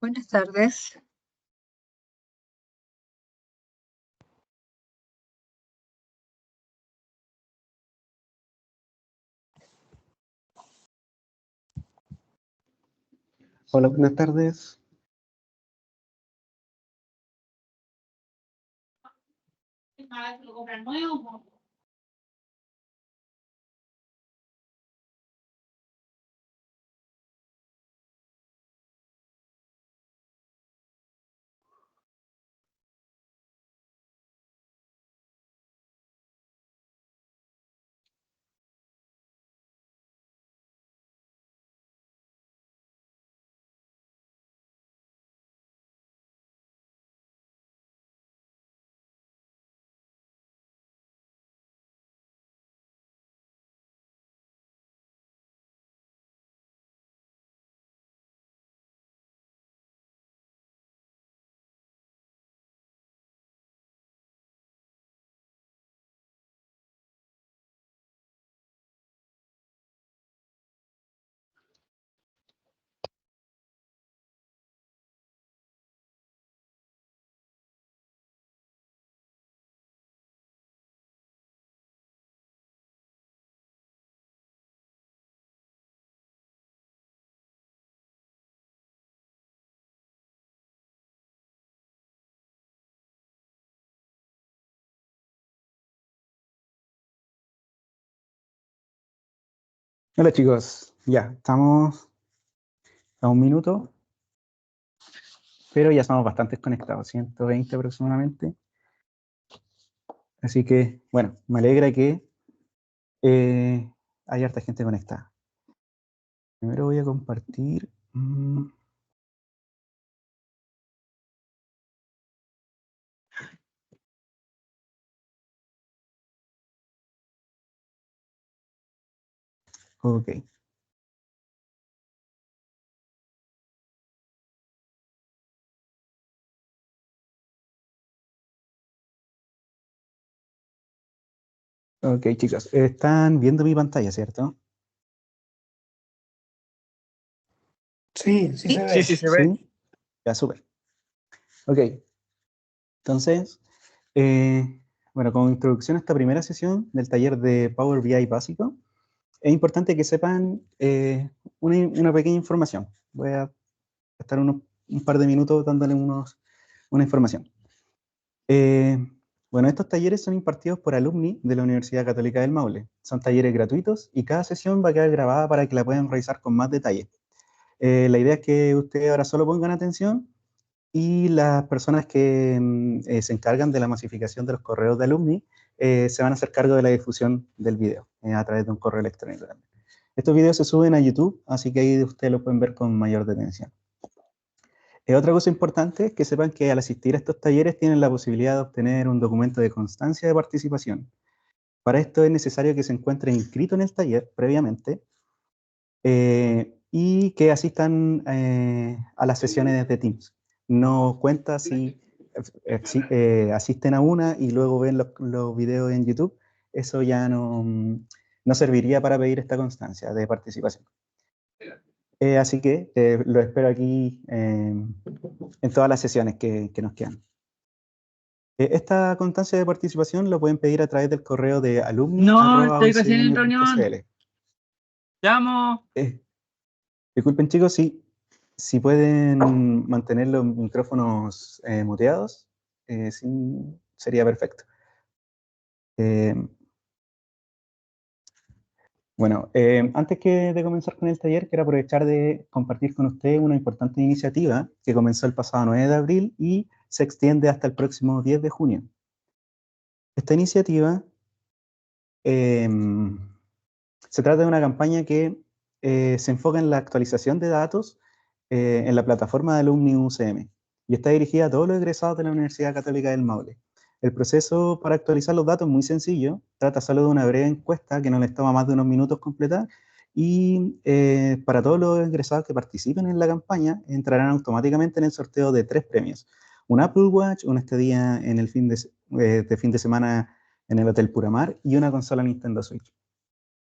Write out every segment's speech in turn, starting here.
Buenas tardes. Hola, buenas tardes. Hola chicos, ya, estamos a un minuto, pero ya somos bastante conectados, 120 aproximadamente. Así que, bueno, me alegra que haya harta gente conectada. Primero voy a compartir. Ok. Ok, chicos, están viendo mi pantalla, ¿cierto? Sí, sí se ve. Sí, se ve. Sí, ya, súper. Ok, entonces, bueno, como introducción a esta primera sesión del taller de Power BI básico, es importante que sepan una pequeña información. Voy a estar un par de minutos dándole una información. Bueno, estos talleres son impartidos por alumni de la Universidad Católica del Maule. Son talleres gratuitos y cada sesión va a quedar grabada para que la puedan revisar con más detalle. La idea es que ustedes ahora solo pongan atención y las personas que se encargan de la masificación de los correos de alumni se van a hacer cargo de la difusión del video a través de un correo electrónico también. Estos videos se suben a YouTube, así que ahí ustedes lo pueden ver con mayor detención. Otra cosa importante es que sepan que al asistir a estos talleres tienen la posibilidad de obtener un documento de constancia de participación. Para esto es necesario que se encuentren inscritos en el taller previamente y que asistan a las sesiones de Teams. No cuenta si asisten a una y luego ven los videos en YouTube. Eso ya no serviría para pedir esta constancia de participación. Así que lo espero aquí en todas las sesiones que nos quedan. Esta constancia de participación lo pueden pedir a través del correo de alumni. No, estoy recién en reunión. Llamo. Disculpen chicos, si pueden mantener los micrófonos muteados, sería perfecto. Bueno, antes de comenzar con el taller, quiero aprovechar de compartir con ustedes una importante iniciativa que comenzó el pasado 9 de abril y se extiende hasta el próximo 10 de junio. Esta iniciativa se trata de una campaña que se enfoca en la actualización de datos en la plataforma de Alumni UCM y está dirigida a todos los egresados de la Universidad Católica del Maule. El proceso para actualizar los datos es muy sencillo, trata solo de una breve encuesta que no les toma más de unos minutos completar y para todos los egresados que participen en la campaña entrarán automáticamente en el sorteo de 3 premios. Un Apple Watch, una estadía en el fin de semana en el Hotel Puramar y una consola Nintendo Switch.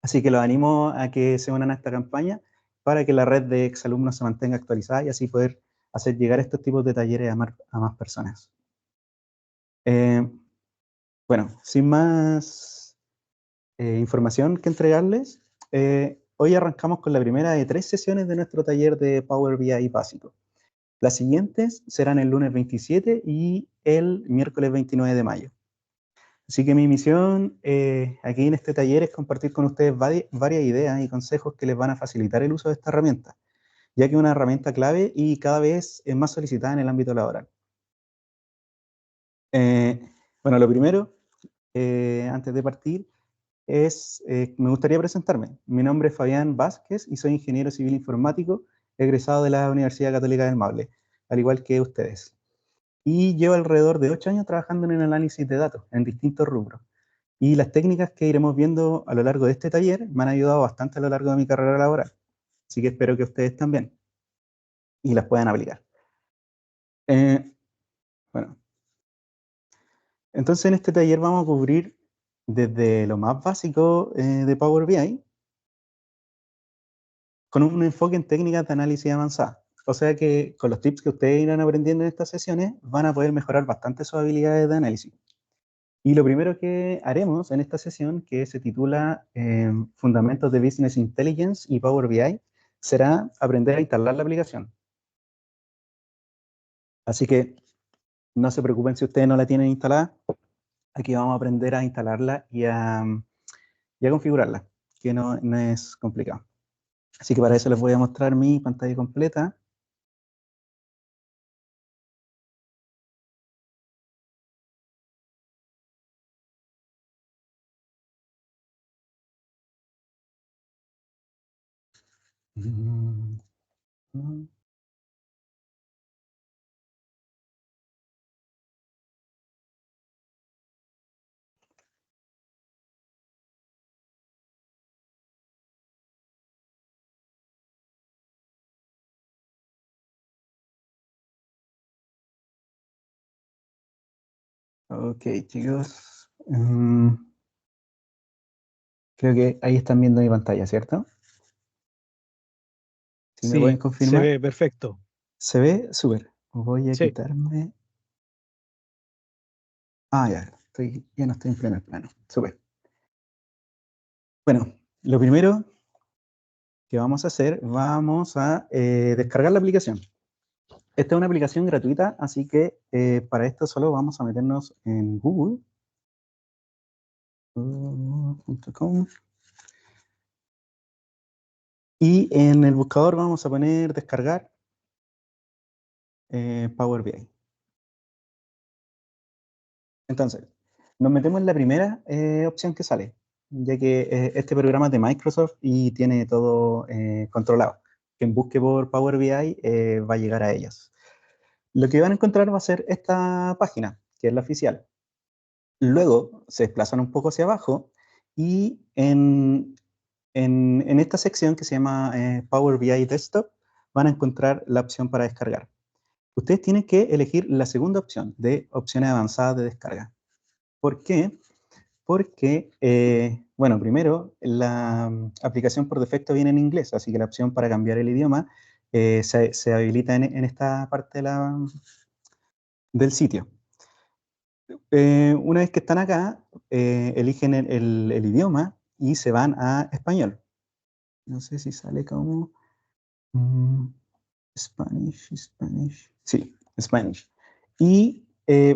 Así que los animo a que se unan a esta campaña para que la red de exalumnos se mantenga actualizada y así poder hacer llegar estos tipos de talleres a más personas. Bueno, sin más información que entregarles, hoy arrancamos con la primera de 3 sesiones de nuestro taller de Power BI básico. Las siguientes serán el lunes 27 y el miércoles 29 de mayo. Así que mi misión aquí en este taller es compartir con ustedes varias ideas y consejos que les van a facilitar el uso de esta herramienta, ya que es una herramienta clave y cada vez es más solicitada en el ámbito laboral. Bueno, lo primero, antes de partir, me gustaría presentarme. Mi nombre es Fabián Vázquez y soy ingeniero civil informático egresado de la Universidad Católica del Maule, al igual que ustedes. Y llevo alrededor de 8 años trabajando en el análisis de datos en distintos rubros. Y las técnicas que iremos viendo a lo largo de este taller me han ayudado bastante a lo largo de mi carrera laboral. Así que espero que ustedes también y las puedan aplicar. Bueno, entonces en este taller vamos a cubrir desde lo más básico de Power BI con un enfoque en técnicas de análisis avanzada. O sea que con los tips que ustedes irán aprendiendo en estas sesiones van a poder mejorar bastante sus habilidades de análisis. Y lo primero que haremos en esta sesión, que se titula Fundamentos de Business Intelligence y Power BI, será aprender a instalar la aplicación. Así que no se preocupen si ustedes no la tienen instalada. Aquí vamos a aprender a instalarla y a configurarla, que no es complicado. Así que para eso les voy a mostrar mi pantalla completa. Ok, chicos. Creo que ahí están viendo mi pantalla, ¿cierto? ¿Sí me pueden confirmar? Se ve perfecto. ¿Se ve? Súper. Voy a quitarme... Ah, ya no estoy en primer plano. Súper. Bueno, lo primero que vamos a hacer, vamos a descargar la aplicación. Esta es una aplicación gratuita, así que para esto solo vamos a meternos en google.com y en el buscador vamos a poner descargar Power BI. Entonces, nos metemos en la primera opción que sale, ya que este programa es de Microsoft y tiene todo controlado. Quien busque por Power BI va a llegar a ellas. Lo que van a encontrar va a ser esta página, que es la oficial. Luego se desplazan un poco hacia abajo y en esta sección que se llama Power BI Desktop van a encontrar la opción para descargar. Ustedes tienen que elegir la segunda opción de opciones avanzadas de descarga. ¿Por qué? Porque, bueno, primero, la aplicación por defecto viene en inglés, así que la opción para cambiar el idioma se habilita en esta parte del sitio. Una vez que están acá, eligen el idioma y se van a español. No sé si sale como... Spanish. Sí, Spanish. Y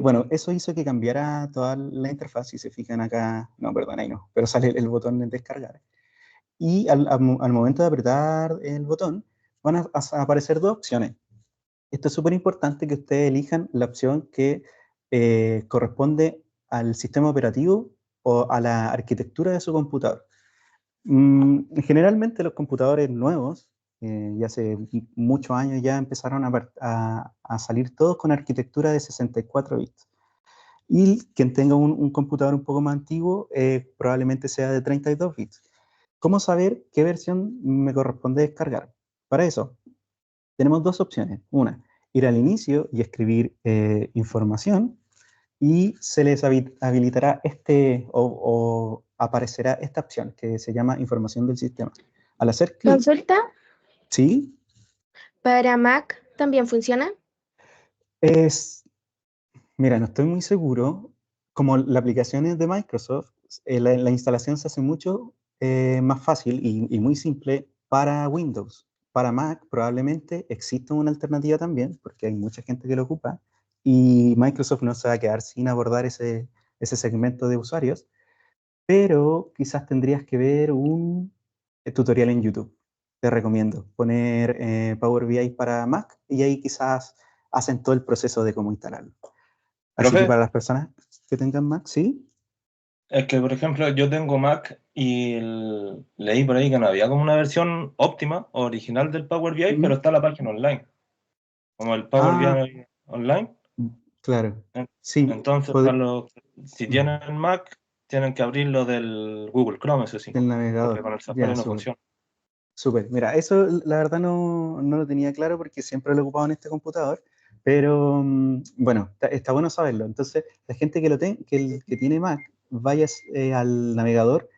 bueno, eso hizo que cambiara toda la interfaz. Si se fijan acá, no, perdón, ahí no, pero sale el botón de descargar. Y al momento de apretar el botón, van a aparecer dos opciones. Esto es súper importante que ustedes elijan la opción que corresponde al sistema operativo o a la arquitectura de su computador. Generalmente los computadores nuevos, ya hace muchos años ya empezaron a salir todos con arquitectura de 64 bits. Y quien tenga un computador un poco más antiguo probablemente sea de 32 bits. ¿Cómo saber qué versión me corresponde descargar? Para eso, tenemos dos opciones. Una, ir al inicio y escribir información y se les habilitará o aparecerá esta opción que se llama información del sistema. Al hacer clic... ¿Consulta? ¿Sí? Para Mac ¿También funciona? Mira, no estoy muy seguro. Como la aplicación es de Microsoft, la instalación se hace mucho más fácil y muy simple para Windows. Para Mac probablemente exista una alternativa también, porque hay mucha gente que lo ocupa, y Microsoft no se va a quedar sin abordar ese segmento de usuarios, pero quizás tendrías que ver un tutorial en YouTube. Te recomiendo poner Power BI para Mac y ahí quizás hacen todo el proceso de cómo instalarlo. Así que Profe, para las personas que tengan Mac, sí. es que, por ejemplo, yo tengo Mac y leí por ahí que no había como una versión óptima, original del Power BI, pero está la página online, como el Power Ah, BI online. claro. En- Sí, Entonces, si tienen Mac, tienen que abrirlo del Google Chrome, eso sí, del porque navegador. con el Ya, Safari no súper. funciona. Súper. Mira, eso la verdad no lo tenía claro porque siempre lo he ocupado en este computador, pero bueno, está bueno saberlo. Entonces, la gente que tiene Mac, vaya al navegador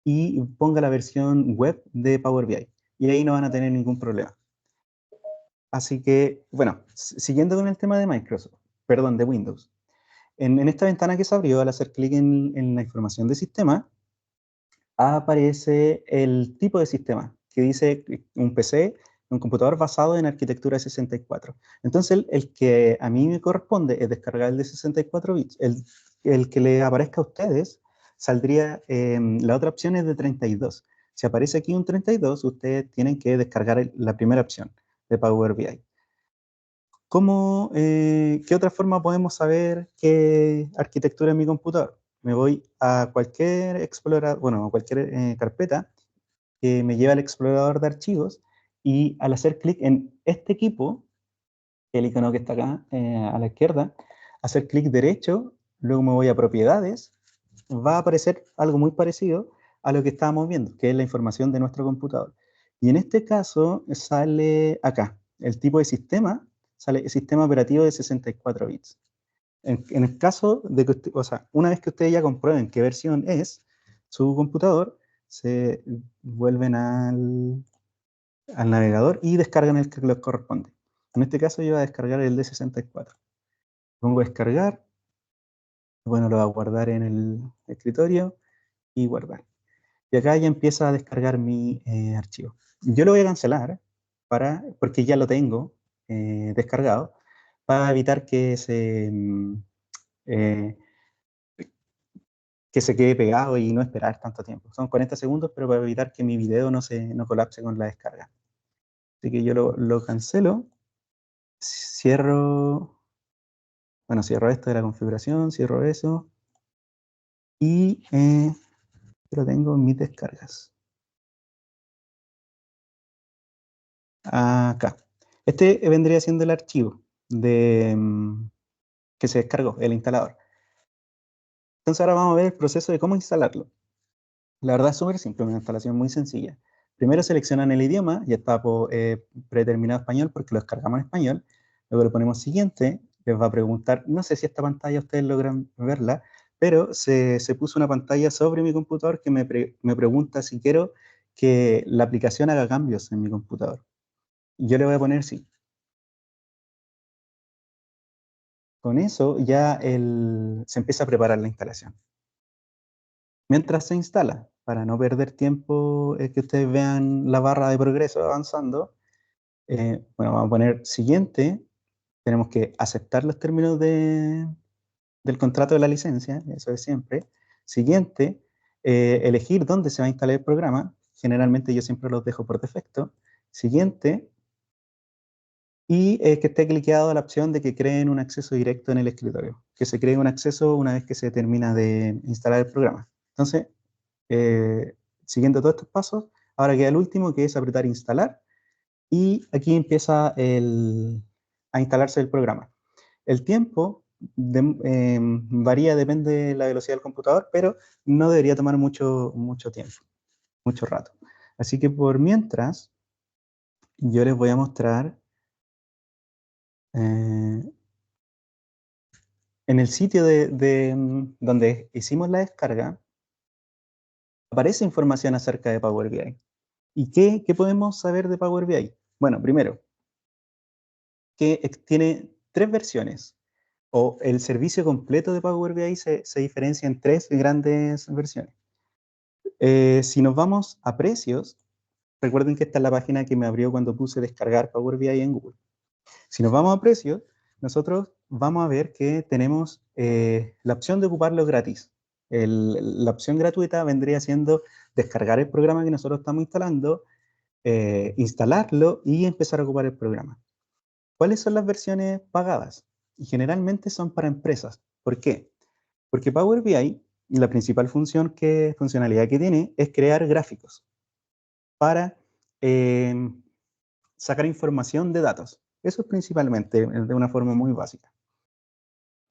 y ponga la versión web de Power BI. Y ahí no van a tener ningún problema. Así que, bueno, siguiendo con el tema de Microsoft, perdón, de Windows. En esta ventana que se abrió, al hacer clic en la información de sistema, aparece el tipo de sistema, que dice un PC, un computador basado en arquitectura 64. Entonces, el que a mí me corresponde es descargar el de 64 bits. El que le aparezca a ustedes, saldría, la otra opción es de 32. Si aparece aquí un 32, ustedes tienen que descargar la primera opción de Power BI. ¿Qué otra forma podemos saber qué arquitectura es mi computador? Me voy a cualquier explorador, bueno, a cualquier carpeta que me lleva al explorador de archivos y al hacer clic en este equipo, el icono que está acá a la izquierda, hacer clic derecho, luego me voy a propiedades, va a aparecer algo muy parecido a lo que estábamos viendo, que es la información de nuestro computador. Y en este caso sale acá, el tipo de sistema, sale sistema operativo de 64 bits. En el caso de que o sea, una vez que ustedes ya comprueben qué versión es su computador, se vuelven al navegador y descargan el que les corresponde. En este caso yo voy a descargar el de 64. Pongo descargar, bueno, lo voy a guardar en el escritorio y guardar. Y acá ya empieza a descargar mi archivo. Yo lo voy a cancelar porque ya lo tengo descargado para evitar eh, que se quede pegado y no esperar tanto tiempo. Son 40 segundos, pero para evitar que mi video no colapse con la descarga. Así que yo lo cancelo, cierro, bueno, cierro esto de la configuración, cierro eso y lo tengo en mis descargas. Acá. Este vendría siendo el archivo que se descargó, el instalador. Entonces ahora vamos a ver el proceso de cómo instalarlo. La verdad es súper simple, una instalación muy sencilla. Primero seleccionan el idioma, ya está predeterminado español porque lo descargamos en español. Luego le ponemos siguiente, les va a preguntar, no sé si esta pantalla ustedes logran verla, pero se puso una pantalla sobre mi computador que me pregunta si quiero que la aplicación haga cambios en mi computador. Y yo le voy a poner sí. Con eso ya se empieza a preparar la instalación. Mientras se instala, para no perder tiempo, que ustedes vean la barra de progreso avanzando, bueno, vamos a poner siguiente, tenemos que aceptar los términos del contrato de la licencia, eso es siempre. Siguiente, elegir dónde se va a instalar el programa, generalmente yo siempre los dejo por defecto. Siguiente, y que esté cliqueado la opción de que creen un acceso directo en el escritorio, que se cree un acceso una vez que se termina de instalar el programa. Entonces, siguiendo todos estos pasos, ahora queda el último, que es apretar instalar, y aquí empieza a instalarse el programa. El tiempo varía, depende de la velocidad del computador, pero no debería tomar mucho tiempo, mucho rato. Así que por mientras, yo les voy a mostrar en el sitio donde hicimos la descarga, aparece información acerca de Power BI. ¿Y qué podemos saber de Power BI? Bueno, primero, que tiene 3 versiones, o el servicio completo de Power BI se diferencia en 3 grandes versiones. Si nos vamos a precios, recuerden que esta es la página que me abrió cuando puse descargar Power BI en Google. Si nos vamos a precios, nosotros vamos a ver que tenemos la opción de ocuparlo gratis. La opción gratuita vendría siendo descargar el programa que nosotros estamos instalando, instalarlo y empezar a ocupar el programa. ¿Cuáles son las versiones pagadas? Y generalmente son para empresas. ¿Por qué? Porque Power BI, la principal funcionalidad que tiene es crear gráficos para sacar información de datos. Eso es principalmente, de una forma muy básica.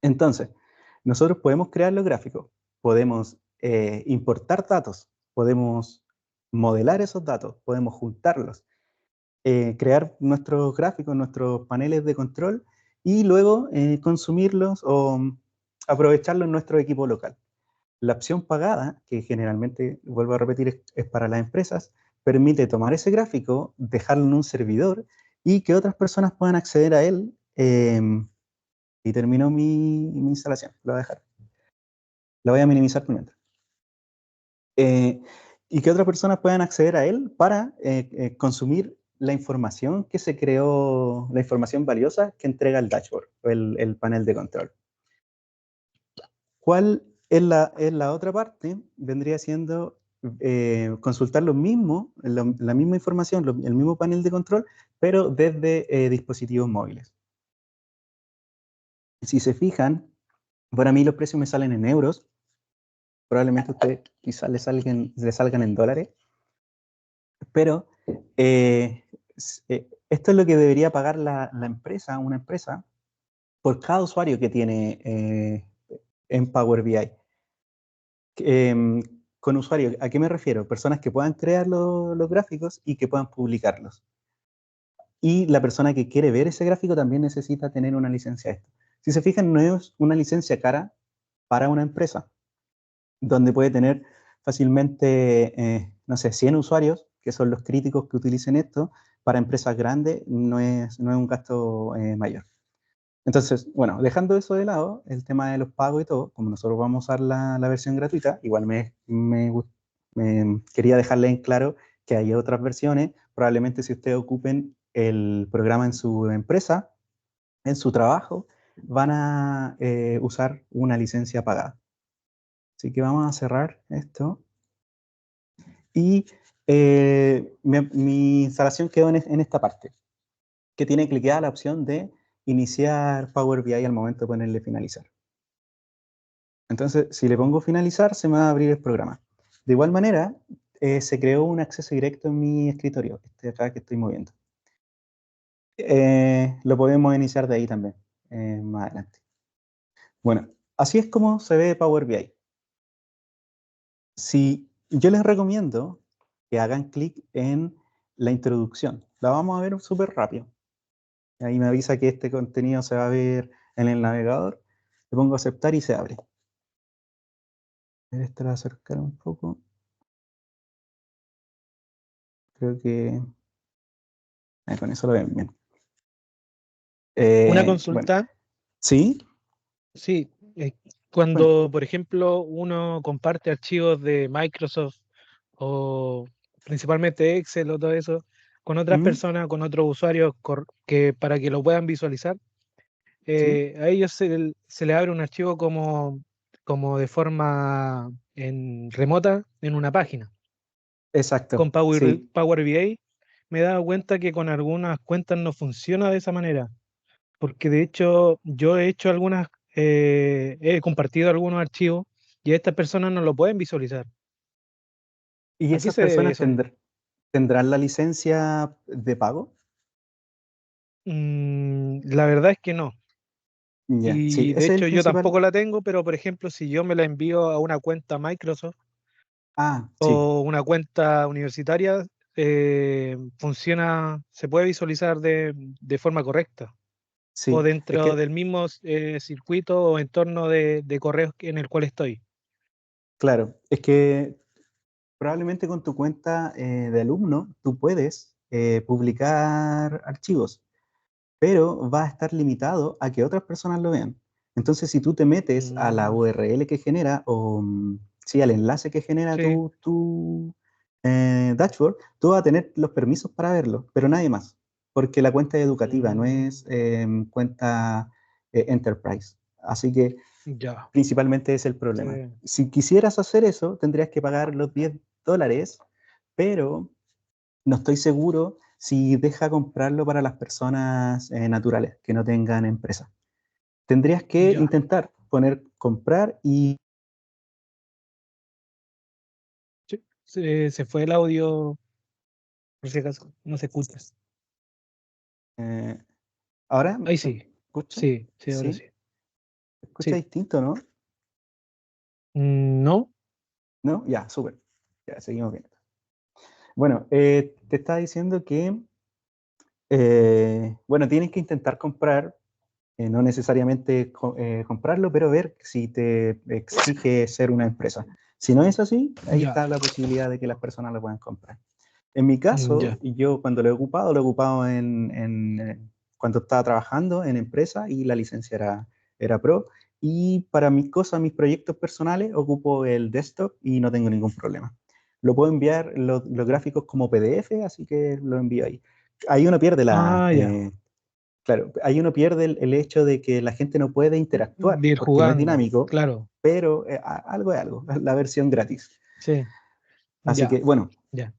Entonces, nosotros podemos crear los gráficos, podemos importar datos, podemos modelar esos datos, podemos juntarlos, crear nuestros gráficos, nuestros paneles de control y luego consumirlos o aprovecharlos en nuestro equipo local. La opción pagada, que generalmente, vuelvo a repetir, es para las empresas, permite tomar ese gráfico, dejarlo en un servidor y que otras personas puedan acceder a él. Y terminó mi instalación. Lo voy a dejar. Lo voy a minimizar por mientras. Y que otras personas puedan acceder a él para consumir la información que se creó, la información valiosa que entrega el dashboard o el panel de control. ¿Cuál es la otra parte? Vendría siendo consultar lo mismo, la misma información, el mismo panel de control, pero desde dispositivos móviles. Si se fijan, para mí los precios me salen en euros. Probablemente a ustedes quizás le salgan en dólares. Pero esto es lo que debería pagar una empresa, por cada usuario que tiene en Power BI. Con usuarios, ¿a qué me refiero? Personas que puedan crear los gráficos y que puedan publicarlos. Y la persona que quiere ver ese gráfico también necesita tener una licencia de esto. Si se fijan, no es una licencia cara para una empresa, donde puede tener fácilmente, no sé, 100 usuarios, que son los críticos que utilicen esto. Para empresas grandes no es un gasto mayor. Entonces, bueno, dejando eso de lado, el tema de los pagos y todo, como nosotros vamos a usar la versión gratuita, igual me quería dejarle en claro que hay otras versiones. Probablemente si ustedes ocupen el programa en su empresa, en su trabajo, van a usar una licencia pagada. Así que vamos a cerrar esto. Y mi instalación quedó en esta parte, que tiene cliqueada la opción de iniciar Power BI al momento de ponerle finalizar. Entonces, si le pongo finalizar, se me va a abrir el programa. De igual manera, se creó un acceso directo en mi escritorio, este de acá que estoy moviendo. Lo podemos iniciar de ahí también, más adelante. Bueno, así es como se ve Power BI. Si yo les recomiendo que hagan clic en la introducción. La vamos a ver súper rápido. Ahí me avisa que este contenido se va a ver en el navegador. Le pongo aceptar y se abre. Este lo voy a acercar un poco. Creo que con eso lo ven bien. Una Bueno, consulta, ¿sí? sí, cuando, Bueno, por ejemplo, uno comparte archivos de Microsoft o principalmente Excel o todo eso con otras personas, con otros usuarios que para que lo puedan visualizar, ¿sí? a ellos se les abre un archivo como de forma remota en una página. Con Exacto, sí. Power BI me he dado cuenta que con algunas cuentas no funciona de esa manera, porque de hecho yo he hecho he compartido algunos archivos y estas personas no lo pueden visualizar. ¿Y ¿A qué esas se debe personas eso? tendrán la licencia de pago? La verdad es que no. Ya, sí, Y de ese es el hecho yo principal. tampoco la tengo, pero por ejemplo, si yo me la envío a una cuenta Microsoft Ah, sí, o una cuenta universitaria, funciona, se puede visualizar de forma correcta o sí. Es dentro que, del mismo circuito o entorno de correos en el cual estoy. claro, es que probablemente con tu cuenta de alumno tú puedes publicar archivos. pero va a estar limitado a que otras personas lo vean. Entonces, si tú te metes a la URL que genera, o sí, al enlace que genera Sí. tu dashboard, tú vas a tener los permisos para verlo, pero nadie más, porque la cuenta es educativa, no es cuenta enterprise. Así que Ya. principalmente es el problema. Sí. Si quisieras hacer eso, tendrías que pagar los $10, pero no estoy seguro si deja comprarlo para las personas naturales que no tengan empresa. Tendrías que Ya. intentar poner comprar y... Sí. Se fue el audio, por si acaso, no se escucha. eh, ¿ahora Ahí se sí. escucha? Sí, sí, ahora ¿Sí? sí. ¿Se escucha Sí. distinto, no? No. ¿No? Ya, súper. Ya, seguimos viendo. Bueno, te estaba diciendo que, bueno, tienes que intentar comprar, no necesariamente comprarlo, pero ver si te exige ser una empresa. Si no es así, ahí Ya. está la posibilidad de que las personas lo puedan comprar. En mi caso, Ya. yo cuando lo he ocupado cuando estaba trabajando en empresa y la licencia era Pro. Y para mis cosas, mis proyectos personales, ocupo el desktop y no tengo ningún problema. Lo puedo enviar los gráficos como PDF, así que lo envío ahí. Ahí uno pierde Ya. claro, ahí uno pierde el hecho de que la gente no puede interactuar De ir porque no es jugando. dinámico, Claro. pero algo es algo, la versión gratis. Sí. Así Ya. que, bueno, Ya.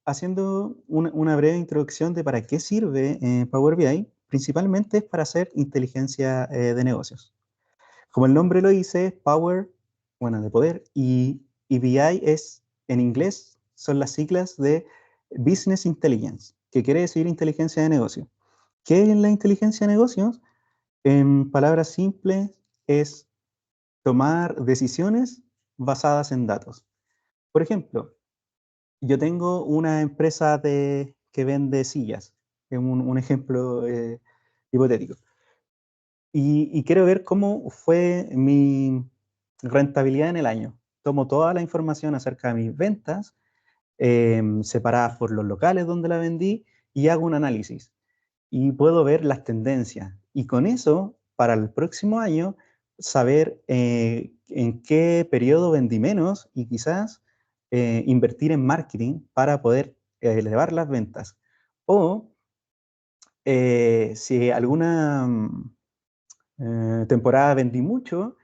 haciendo una breve introducción de para qué sirve Power BI, principalmente es para hacer inteligencia de negocios. Como el nombre lo dice, Power, bueno, de poder, y BI es, en inglés, son las siglas de Business Intelligence, que quiere decir inteligencia de negocios. ¿Qué es la inteligencia de negocios? En palabras simples, es tomar decisiones basadas en datos. Por ejemplo, yo tengo una empresa que vende sillas, es un ejemplo hipotético, y quiero ver cómo fue mi rentabilidad en el año. Tomo toda la información acerca de mis ventas, separadas por los locales donde la vendí, y hago un análisis. Y puedo ver las tendencias. Y con eso, para el próximo año, saber en qué periodo vendí menos y quizás invertir en marketing para poder elevar las ventas. O si alguna temporada vendí mucho,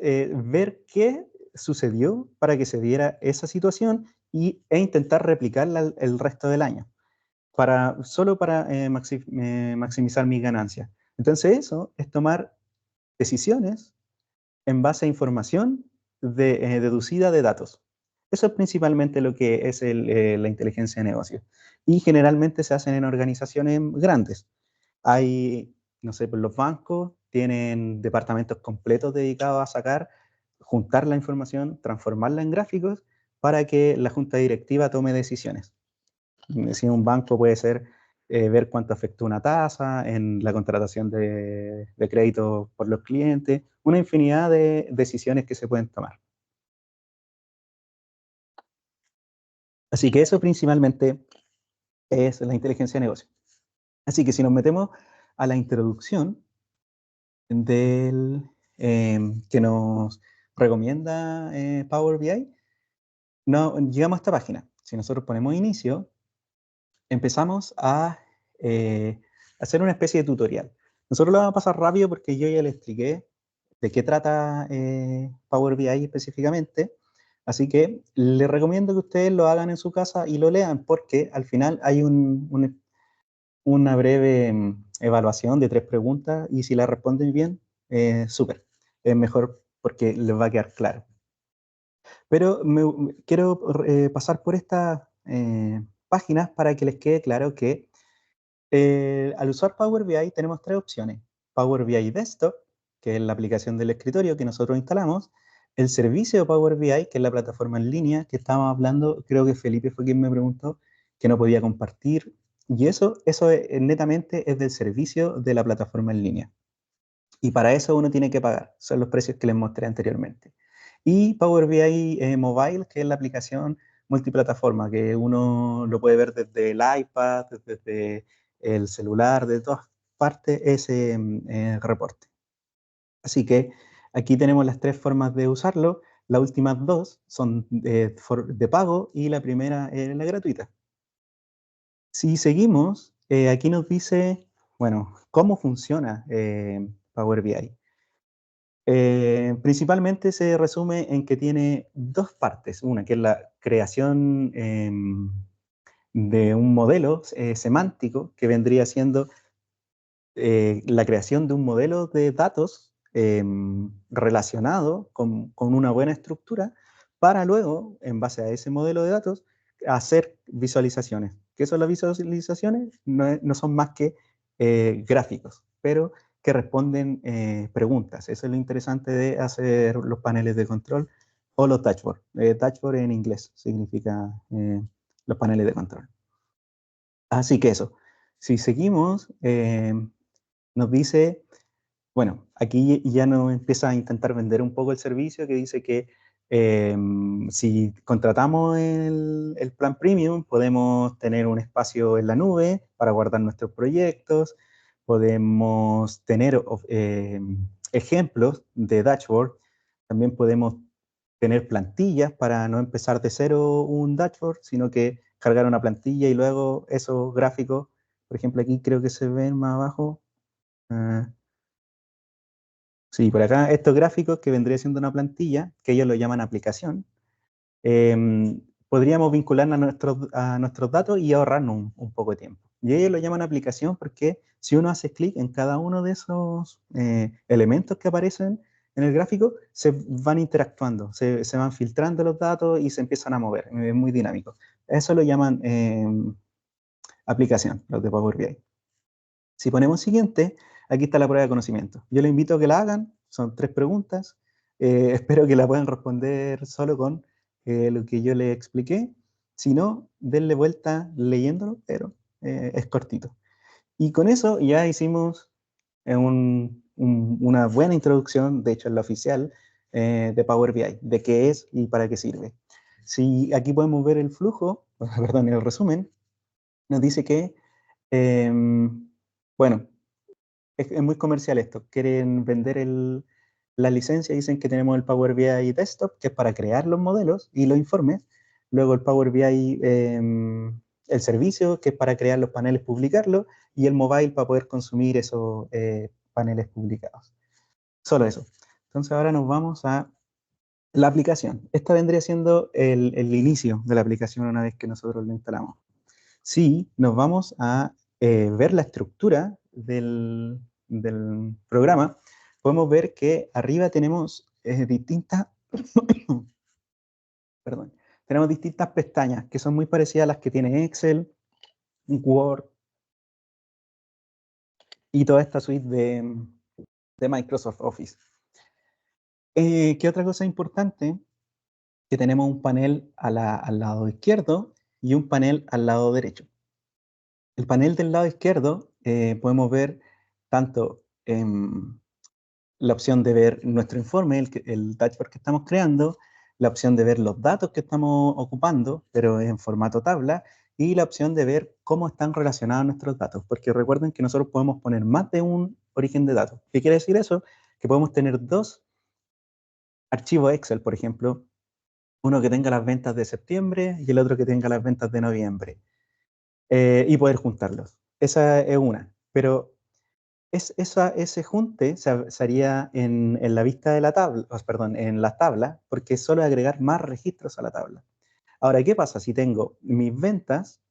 ver qué sucedió para que se diera esa situación e intentar replicarla el resto del año, solo para maximizar mis ganancias. Entonces eso es tomar decisiones en base a información deducida de datos. Eso es principalmente lo que es la inteligencia de negocios. Y generalmente se hacen en organizaciones grandes. Hay, no sé, pues los bancos tienen departamentos completos dedicados a juntar la información, transformarla en gráficos para que la junta directiva tome decisiones. Si un banco puede ser ver cuánto afectó una tasa en la contratación de crédito por los clientes, una infinidad de decisiones que se pueden tomar. Así que eso principalmente es la inteligencia de negocio. Así que si nos metemos a la introducción que nos recomienda Power BI, no, llegamos a esta página. Si nosotros ponemos inicio, empezamos a hacer una especie de tutorial. Nosotros lo vamos a pasar rápido porque yo ya le expliqué de qué trata Power BI específicamente. Así que les recomiendo que ustedes lo hagan en su casa y lo lean porque al final hay una breve evaluación de 3 preguntas y si la responden bien, súper. Es mejor porque les va a quedar claro. Pero quiero pasar por estas páginas para que les quede claro que al usar Power BI tenemos 3 opciones. Power BI Desktop, que es la aplicación del escritorio que nosotros instalamos, el servicio de Power BI, que es la plataforma en línea que estábamos hablando, creo que Felipe fue quien me preguntó, que no podía compartir, y eso netamente es del servicio de la plataforma en línea. Y para eso uno tiene que pagar, son los precios que les mostré anteriormente. Y Power BI Mobile, que es la aplicación multiplataforma, que uno lo puede ver desde el iPad, desde el celular, de todas partes, ese reporte. Así que aquí tenemos las 3 formas de usarlo. Las últimas 2 son de pago y la primera es la gratuita. Si seguimos, aquí nos dice, bueno, cómo funciona Power BI. Principalmente se resume en que tiene 2 partes. Una que es la creación de un modelo semántico, que vendría siendo la creación de un modelo de datos relacionado con una buena estructura, para luego, en base a ese modelo de datos, hacer visualizaciones. ¿Qué son las visualizaciones? No son más que gráficos, pero que responden preguntas. Eso es lo interesante de hacer los paneles de control o los dashboards. Dashboard en inglés significa los paneles de control. Así que eso. Si seguimos, nos dice, bueno, aquí ya nos empieza a intentar vender un poco el servicio, que dice que si contratamos el plan premium, podemos tener un espacio en la nube para guardar nuestros proyectos, podemos tener ejemplos de dashboard, también podemos tener plantillas para no empezar de cero un dashboard, sino que cargar una plantilla y luego esos gráficos, por ejemplo, aquí creo que se ven más abajo. Sí, por acá estos gráficos, que vendría siendo una plantilla, que ellos lo llaman aplicación, podríamos vincularla a nuestros datos y ahorrarnos un poco de tiempo. Y ellos lo llaman aplicación porque si uno hace clic en cada uno de esos elementos que aparecen en el gráfico, se van interactuando, se van filtrando los datos y se empiezan a mover. Es muy dinámico. Eso lo llaman aplicación, los de Power BI. Si ponemos siguiente, aquí está la prueba de conocimiento. Yo les invito a que la hagan, son 3 preguntas. Espero que la puedan responder solo con lo que yo les expliqué. Si no, denle vuelta leyéndolo, pero es cortito. Y con eso ya hicimos una buena introducción, de hecho es la oficial, de Power BI, de qué es y para qué sirve. Si aquí podemos ver el flujo, perdón, el resumen, nos dice que bueno, es muy comercial esto. Quieren vender la licencia, dicen que tenemos el Power BI Desktop, que es para crear los modelos y los informes. Luego el Power BI, el servicio, que es para crear los paneles, publicarlos. Y el mobile para poder consumir esos paneles publicados. Solo eso. Entonces ahora nos vamos a la aplicación. Esta vendría siendo el inicio de la aplicación una vez que nosotros lo instalamos. Sí, nos vamos a ver la estructura del programa, podemos ver que arriba tenemos perdón, tenemos distintas pestañas que son muy parecidas a las que tiene Excel, Word y toda esta suite de Microsoft Office. ¿Qué otra cosa importante? Que tenemos un panel al lado izquierdo y un panel al lado derecho. El panel del lado izquierdo podemos ver tanto la opción de ver nuestro informe, el dashboard que estamos creando, la opción de ver los datos que estamos ocupando, pero en formato tabla, y la opción de ver cómo están relacionados nuestros datos, porque recuerden que nosotros podemos poner más de un origen de datos. ¿Qué quiere decir eso? Que podemos tener 2 archivos Excel, por ejemplo, uno que tenga las ventas de septiembre y el otro que tenga las ventas de noviembre, y poder juntarlos. Esa es una, pero ese junte se haría en la vista de la tabla, perdón, en las tablas, porque es solo agregar más registros a la tabla. Ahora, ¿qué pasa si tengo mis ventas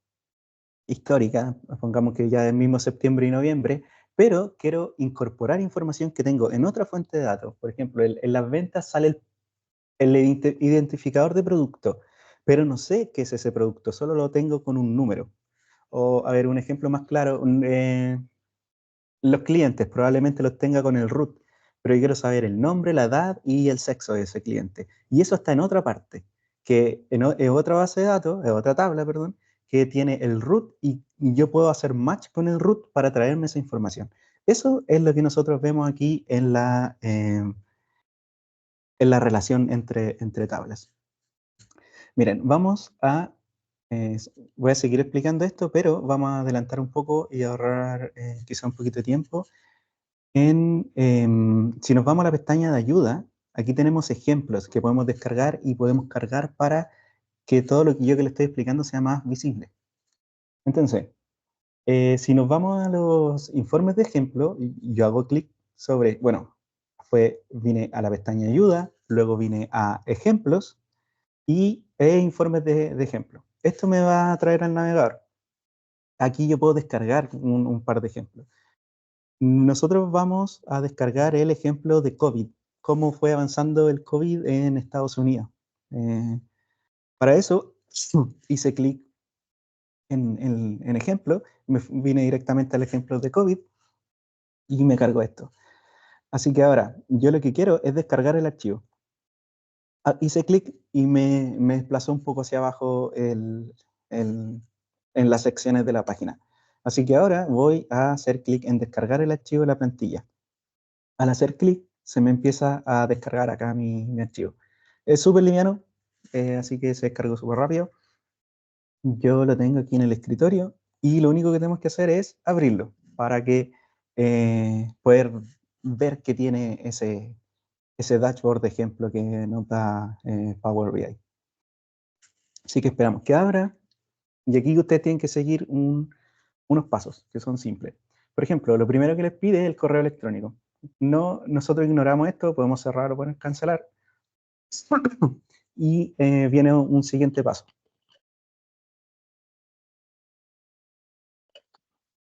históricas, pongamos que ya del mismo septiembre y noviembre, pero quiero incorporar información que tengo en otra fuente de datos? Por ejemplo, en las ventas sale el identificador de producto, pero no sé qué es ese producto, solo lo tengo con un número. O, a ver, un ejemplo más claro, los clientes probablemente los tenga con el root, pero yo quiero saber el nombre, la edad y el sexo de ese cliente. Y eso está en otra parte, que es otra base de datos, es otra tabla, perdón, que tiene el root y yo puedo hacer match con el root para traerme esa información. Eso es lo que nosotros vemos aquí en la relación entre tablas. Miren, vamos a Voy a seguir explicando esto, pero vamos a adelantar un poco y ahorrar quizá un poquito de tiempo. Si nos vamos a la pestaña de ayuda, aquí tenemos ejemplos que podemos descargar y podemos cargar para que todo lo que yo que le estoy explicando sea más visible. Entonces, si nos vamos a los informes de ejemplo, yo hago clic sobre, bueno, vine a la pestaña de ayuda, luego vine a ejemplos y informes de ejemplo. Esto me va a traer al navegador. Aquí yo puedo descargar un par de ejemplos. Nosotros vamos a descargar el ejemplo de COVID, cómo fue avanzando el COVID en Estados Unidos. Para eso hice clic en ejemplo, vine directamente al ejemplo de COVID y me cargo esto. Así que ahora, yo lo que quiero es descargar el archivo. Hice clic y me desplazó un poco hacia abajo en las secciones de la página. Así que ahora voy a hacer clic en descargar el archivo de la plantilla. Al hacer clic, se me empieza a descargar acá mi archivo. Es súper liviano, así que se descargó súper rápido. Yo lo tengo aquí en el escritorio y lo único que tenemos que hacer es abrirlo para que poder ver que tiene ese dashboard de ejemplo que nos da Power BI. Así que esperamos que abra. Y aquí ustedes tienen que seguir unos pasos que son simples. Por ejemplo, lo primero que les pide es el correo electrónico. Nosotros ignoramos esto, podemos cerrar o poner cancelar. Y viene un siguiente paso.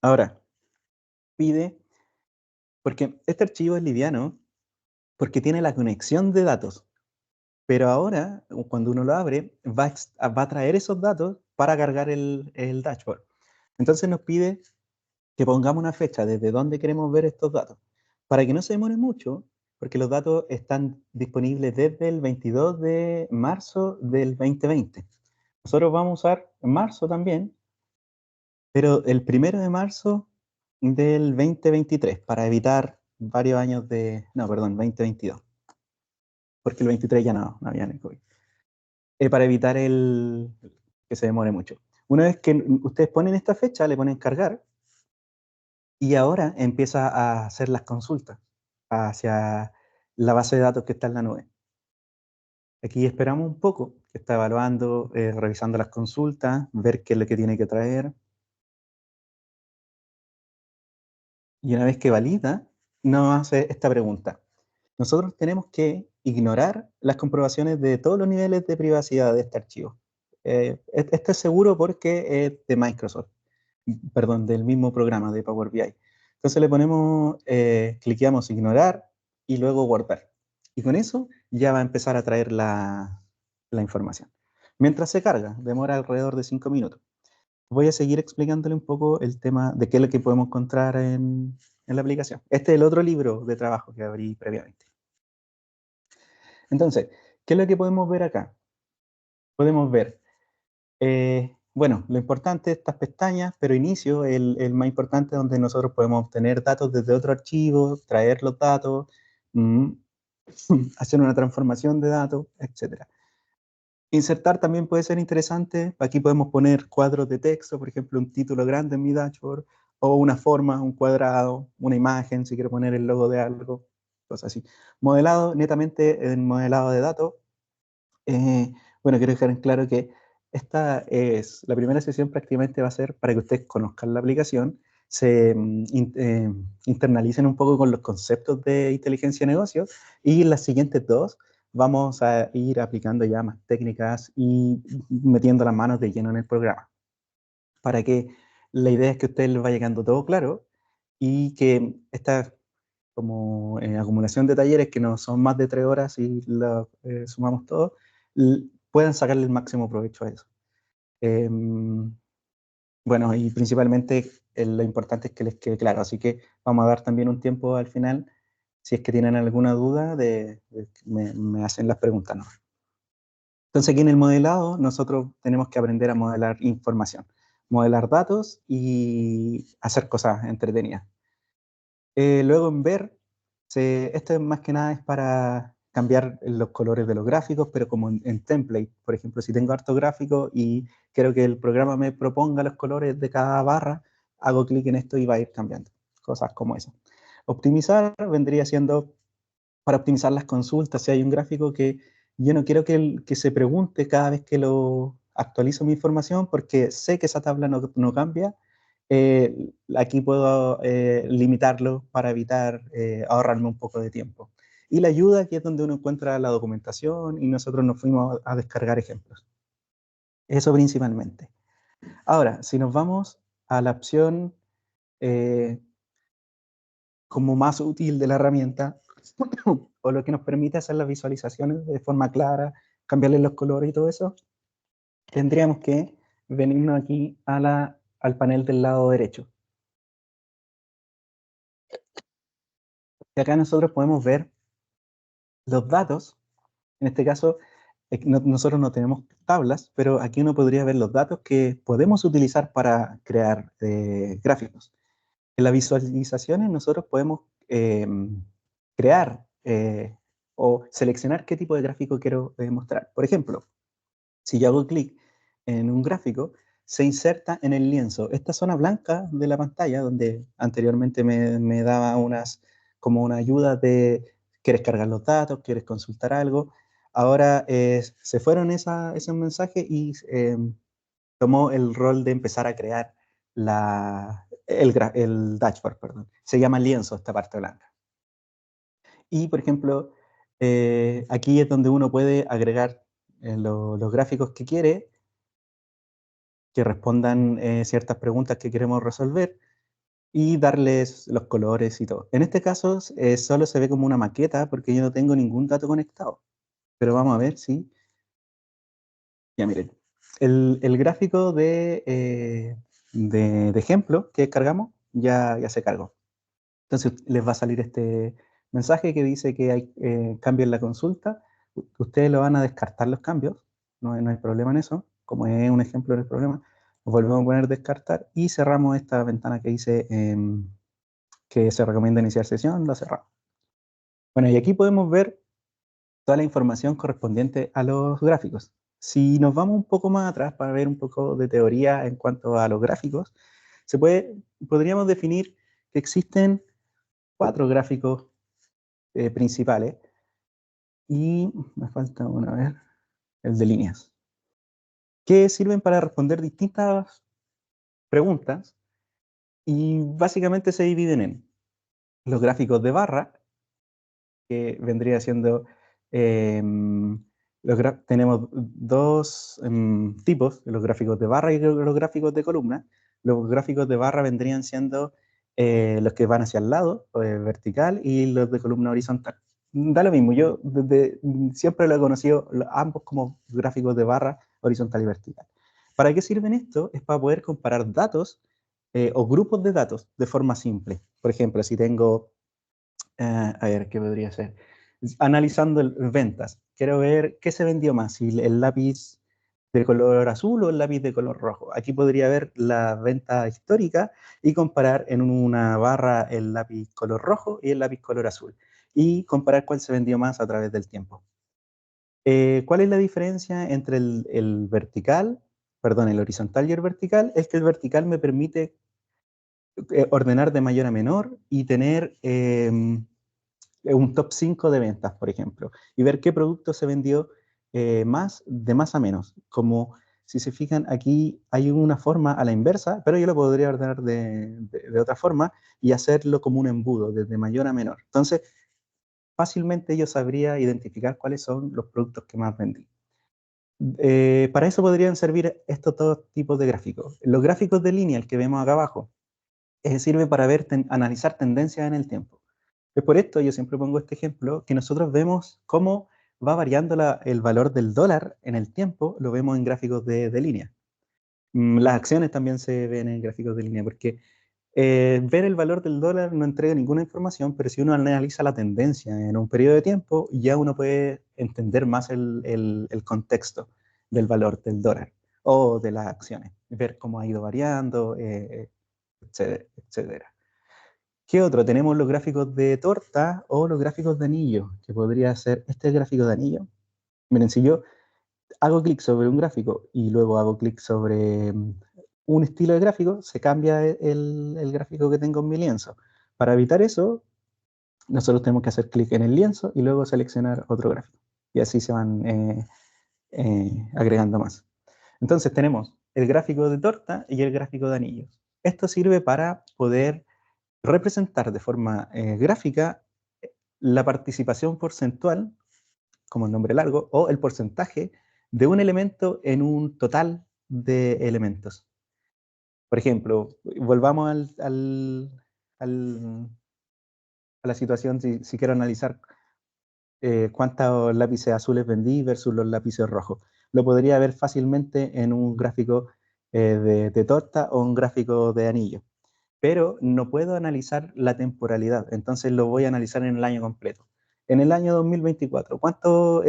Ahora, pide, porque este archivo es liviano, porque tiene la conexión de datos. Pero ahora, cuando uno lo abre, va a traer esos datos para cargar el dashboard. Entonces nos pide que pongamos una fecha desde donde queremos ver estos datos, para que no se demore mucho, porque los datos están disponibles desde el 22 de marzo del 2020. Nosotros vamos a usar marzo también, pero el 1 de marzo del 2023, para evitar varios años no, perdón, 2022, porque el 23 ya no había en el COVID. Para evitar que se demore mucho. Una vez que ustedes ponen esta fecha, le ponen cargar, y ahora empieza a hacer las consultas hacia la base de datos que está en la nube. Aquí esperamos un poco, que está evaluando, revisando las consultas, ver qué es lo que tiene que traer. Y una vez que valida, nos hace esta pregunta. Nosotros tenemos que ignorar las comprobaciones de todos los niveles de privacidad de este archivo. Este es seguro porque es de Microsoft, perdón, del mismo programa de Power BI. Entonces le ponemos, cliqueamos ignorar y luego guardar. Y con eso ya va a empezar a traer la información. Mientras se carga, demora alrededor de 5 minutos. Voy a seguir explicándole un poco el tema de qué es lo que podemos encontrar en la aplicación. Este es el otro libro de trabajo que abrí previamente. Entonces, ¿qué es lo que podemos ver acá? Podemos ver, bueno, lo importante de estas pestañas, pero inicio, el más importante, donde nosotros podemos obtener datos desde otro archivo, traer los datos, hacer una transformación de datos, etc. Insertar también puede ser interesante. Aquí podemos poner cuadros de texto, por ejemplo, un título grande en mi dashboard, o una forma, un cuadrado, una imagen, si quiero poner el logo de algo, cosas así. Modelado, netamente en modelado de datos. Bueno, quiero dejar en claro que esta es la primera sesión, prácticamente va a ser para que ustedes conozcan la aplicación, se internalicen un poco con los conceptos de inteligencia de negocios, y las siguientes dos vamos a ir aplicando ya más técnicas y metiendo las manos de lleno en el programa, para que la idea es que a ustedes les vaya llegando todo claro y que esta como acumulación de talleres, que no son más de 3 horas y lo sumamos todo, puedan sacarle el máximo provecho a eso. Bueno, y principalmente lo importante es que les quede claro, así que vamos a dar también un tiempo al final, si es que tienen alguna duda, me hacen las preguntas, ¿no? Entonces aquí en el modelado nosotros tenemos que aprender a modelar información, modelar datos y hacer cosas entretenidas. Luego en ver, esto más que nada es para cambiar los colores de los gráficos, pero como en template. Por ejemplo, si tengo harto gráfico y quiero que el programa me proponga los colores de cada barra, hago clic en esto y va a ir cambiando. Cosas como eso. Optimizar vendría siendo para optimizar las consultas. Si hay un gráfico que yo no quiero que se pregunte cada vez que lo actualizo mi información, porque sé que esa tabla no cambia, aquí puedo limitarlo para evitar ahorrarme un poco de tiempo. Y la ayuda, aquí es donde uno encuentra la documentación y nosotros nos fuimos a descargar ejemplos. Eso principalmente. Ahora, si nos vamos a la opción como más útil de la herramienta, o lo que nos permite hacer las visualizaciones de forma clara, cambiarle los colores y todo eso, tendríamos que venirnos aquí al panel del lado derecho. Y acá nosotros podemos ver los datos. En este caso, nosotros no tenemos tablas, pero aquí uno podría ver los datos que podemos utilizar para crear gráficos. En las visualizaciones nosotros podemos crear o seleccionar qué tipo de gráfico quiero mostrar. Por ejemplo, si yo hago clic en un gráfico, se inserta en el lienzo. Esta zona blanca de la pantalla, donde anteriormente me daba como una ayuda de quieres cargar los datos, quieres consultar algo. Ahora se fueron ese mensaje y tomó el rol de empezar a crear el dashboard, perdón. Se llama lienzo esta parte blanca. Y, por ejemplo, aquí es donde uno puede agregar los gráficos que quiere, que respondan ciertas preguntas que queremos resolver y darles los colores y todo. En este caso, solo se ve como una maqueta porque yo no tengo ningún dato conectado. Pero vamos a ver si... Ya miren, el gráfico de ejemplo que cargamos ya se cargó. Entonces les va a salir este mensaje que dice que hay cambios en la consulta. Ustedes lo van a descartar los cambios, no hay problema en eso. Como es un ejemplo del problema, nos volvemos a poner descartar y cerramos esta ventana que dice que se recomienda iniciar sesión, la cerramos. Bueno, y aquí podemos ver toda la información correspondiente a los gráficos. Si nos vamos un poco más atrás para ver un poco de teoría en cuanto a los gráficos, podríamos definir que existen 4 gráficos principales y me falta uno, a ver, el de líneas, que sirven para responder distintas preguntas y básicamente se dividen en los gráficos de barra, que vendría siendo, tenemos dos tipos, los gráficos de barra y los gráficos de columna. Los gráficos de barra vendrían siendo los que van hacia el lado, vertical, y los de columna horizontal. Da lo mismo, yo siempre lo he conocido ambos como gráficos de barra horizontal y vertical. ¿Para qué sirven esto? Es para poder comparar datos o grupos de datos de forma simple. Por ejemplo, si tengo, a ver, ¿qué podría ser? Analizando ventas, quiero ver qué se vendió más, si el lápiz de color azul o el lápiz de color rojo. Aquí podría ver la venta histórica y comparar en una barra el lápiz color rojo y el lápiz color azul. Y comparar cuál se vendió más a través del tiempo. ¿Cuál es la diferencia entre el horizontal y el vertical? Es que el vertical me permite ordenar de mayor a menor y tener un top 5 de ventas, por ejemplo, y ver qué producto se vendió más, de más a menos. Como si se fijan, aquí hay una forma a la inversa, pero yo lo podría ordenar de otra forma y hacerlo como un embudo, desde mayor a menor. Entonces, fácilmente yo sabría identificar cuáles son los productos que más vendí. Para eso podrían servir estos dos tipos de gráficos. Los gráficos de línea, el que vemos acá abajo, sirve para analizar tendencias en el tiempo. Es por esto, yo siempre pongo este ejemplo, que nosotros vemos cómo va variando el valor del dólar en el tiempo, lo vemos en gráficos de línea. Las acciones también se ven en gráficos de línea, porque ver el valor del dólar no entrega ninguna información, pero si uno analiza la tendencia en un periodo de tiempo, ya uno puede entender más el contexto del valor del dólar o de las acciones, ver cómo ha ido variando, etcétera. ¿Qué otro? Tenemos los gráficos de torta o los gráficos de anillo, que podría ser este gráfico de anillo. Miren, si yo hago clic sobre un gráfico y luego hago clic sobre un estilo de gráfico, se cambia el gráfico que tengo en mi lienzo. Para evitar eso, nosotros tenemos que hacer clic en el lienzo y luego seleccionar otro gráfico. Y así se van agregando más. Entonces tenemos el gráfico de torta y el gráfico de anillos. Esto sirve para poder representar de forma gráfica la participación porcentual, como el nombre largo, o el porcentaje de un elemento en un total de elementos. Por ejemplo, volvamos a la situación si quiero analizar cuántos lápices azules vendí versus los lápices rojos. Lo podría ver fácilmente en un gráfico de torta o un gráfico de anillo. Pero no puedo analizar la temporalidad, entonces lo voy a analizar en el año completo. En el año 2024, ¿cuántos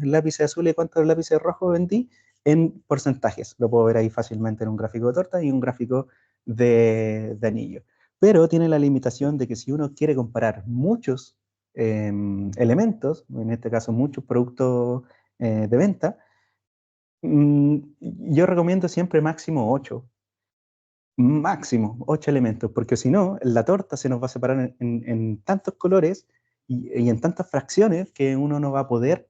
lápices azules y cuántos lápices rojos vendí? En porcentajes. Lo puedo ver ahí fácilmente en un gráfico de torta y un gráfico de anillo. Pero tiene la limitación de que si uno quiere comparar muchos elementos, en este caso muchos productos de venta, yo recomiendo siempre máximo 8. Máximo 8 elementos, porque si no, la torta se nos va a separar en tantos colores y en tantas fracciones que uno no va a poder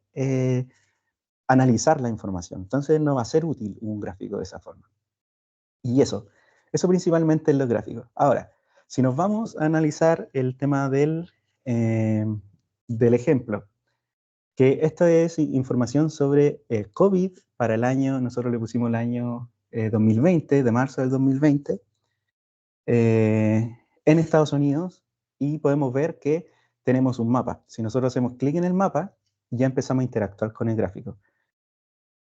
analizar la información. Entonces no va a ser útil un gráfico de esa forma. Y eso principalmente en los gráficos. Ahora, si nos vamos a analizar el tema del ejemplo, que esto es información sobre COVID para el año, nosotros le pusimos el año 2020, de marzo del 2020, en Estados Unidos, y podemos ver que tenemos un mapa. Si nosotros hacemos clic en el mapa, ya empezamos a interactuar con el gráfico.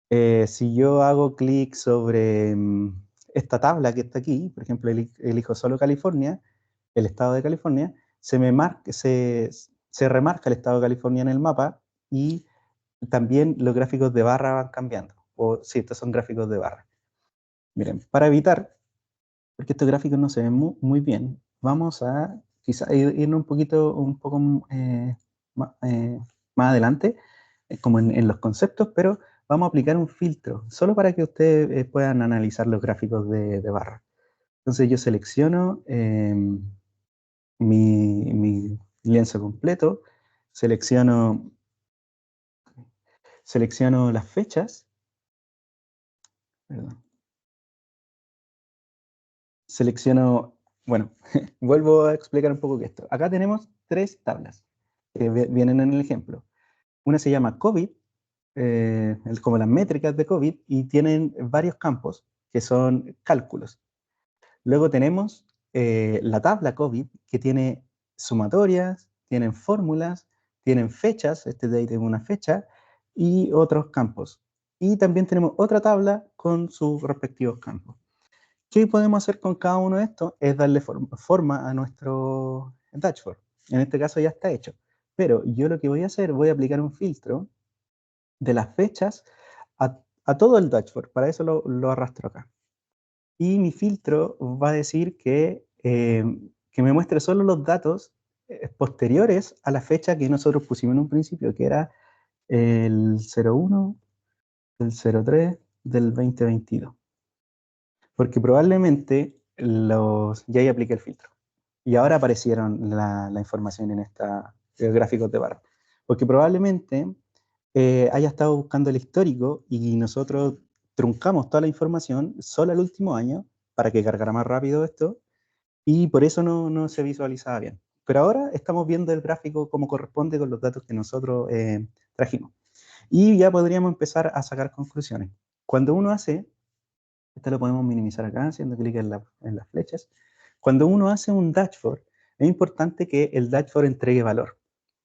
Si yo hago clic sobre esta tabla que está aquí, por ejemplo, elijo solo California, el estado de California, se remarca el estado de California en el mapa y también los gráficos de barra van cambiando. O sí, estos son gráficos de barra. Miren, para evitar, porque estos gráficos no se ven muy bien, vamos a quizá irnos un poco más adelante, como en los conceptos, pero vamos a aplicar un filtro, solo para que ustedes puedan analizar los gráficos de barra. Entonces yo selecciono mi lienzo completo, selecciono las fechas, perdón. Selecciono, bueno, vuelvo a explicar un poco esto. Acá tenemos 3 tablas que vienen en el ejemplo. Una se llama COVID, como las métricas de COVID, y tienen varios campos que son cálculos. Luego tenemos la tabla COVID, que tiene sumatorias, tienen fórmulas, tienen fechas, de ahí tengo una fecha, y otros campos. Y también tenemos otra tabla con sus respectivos campos. ¿Qué podemos hacer con cada uno de estos? Es darle forma a nuestro dashboard. En este caso ya está hecho. Pero yo lo que voy a hacer, voy a aplicar un filtro de las fechas a todo el dashboard. Para eso lo arrastro acá. Y mi filtro va a decir que me muestre solo los datos posteriores a la fecha que nosotros pusimos en un principio, que era el 01, el 03 del 2022. Porque probablemente ya ahí apliqué el filtro. Y ahora aparecieron la información en el gráfico de barra. Porque probablemente haya estado buscando el histórico y nosotros truncamos toda la información solo el último año para que cargara más rápido esto y por eso no se visualizaba bien. Pero ahora estamos viendo el gráfico como corresponde con los datos que nosotros trajimos. Y ya podríamos empezar a sacar conclusiones. Cuando uno hace, esto lo podemos minimizar acá haciendo clic en las flechas. Cuando uno hace un dashboard, es importante que el dashboard entregue valor.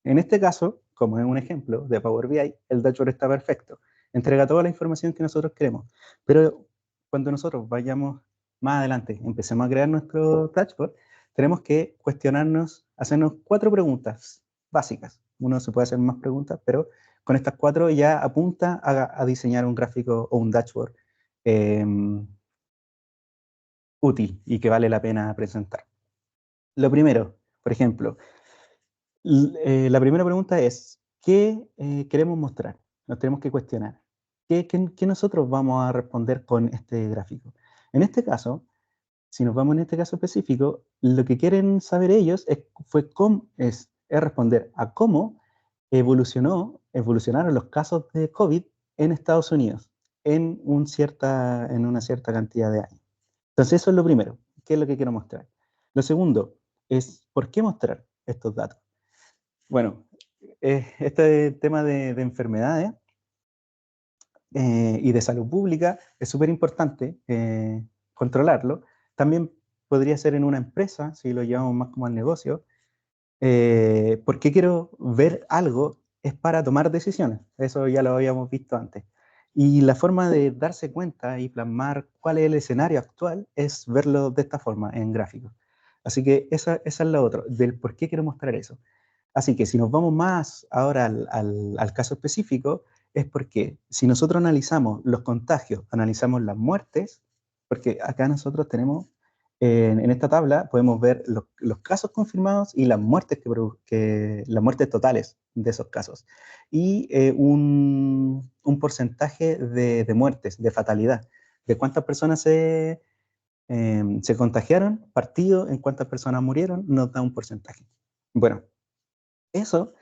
En este caso, como es un ejemplo de Power BI, el dashboard está perfecto. Entrega toda la información que nosotros queremos. Pero cuando nosotros vayamos más adelante, empecemos a crear nuestro dashboard, tenemos que cuestionarnos, hacernos 4 preguntas básicas. Uno se puede hacer más preguntas, pero con estas 4 ya apunta a diseñar un gráfico o un dashboard útil y que vale la pena presentar. Lo primero, Por ejemplo, la primera pregunta es, ¿qué queremos mostrar? Nos tenemos que cuestionar. ¿Qué nosotros vamos a responder con este gráfico? En este caso, si nos vamos en este caso específico, lo que quieren saber ellos es responder a cómo evolucionaron los casos de COVID en Estados Unidos en una cierta cantidad de años. Entonces eso es lo primero, ¿qué es lo que quiero mostrar? Lo segundo es, ¿por qué mostrar estos datos? Bueno, este tema de enfermedades y de salud pública es súper importante controlarlo. También podría ser en una empresa, si lo llevamos más como al negocio. ¿Por qué quiero ver algo? Es para tomar decisiones. Eso ya lo habíamos visto antes. Y la forma de darse cuenta y plasmar cuál es el escenario actual es verlo de esta forma, en gráficos. Así que esa es la otra, del por qué quiero mostrar eso. Así que si nos vamos más ahora al caso específico, es porque si nosotros analizamos los contagios, analizamos las muertes, porque acá nosotros tenemos, en esta tabla, podemos ver los casos confirmados y las muertes, las muertes totales de esos casos. Y un porcentaje de muertes, de fatalidad, de cuántas personas se contagiaron, partido en cuántas personas murieron, nos da un porcentaje. Bueno, eso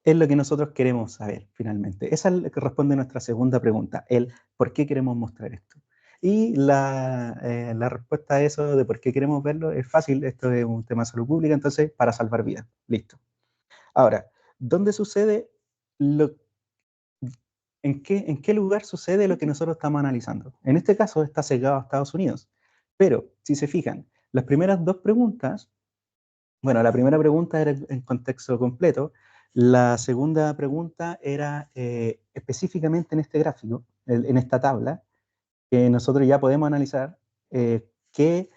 es lo que nosotros queremos saber, finalmente. Esa es la que responde a nuestra segunda pregunta, el ¿por qué queremos mostrar esto? Y la respuesta a eso de por qué queremos verlo es fácil. Esto es un tema de salud pública, entonces, para salvar vidas. Listo. Ahora, ¿dónde sucede en qué lugar sucede lo que nosotros estamos analizando? En este caso está sesgado a Estados Unidos. Pero, si se fijan, las primeras dos preguntas, bueno, la primera pregunta era en contexto completo. La segunda pregunta era específicamente en este gráfico, en esta tabla, que nosotros ya podemos analizar qué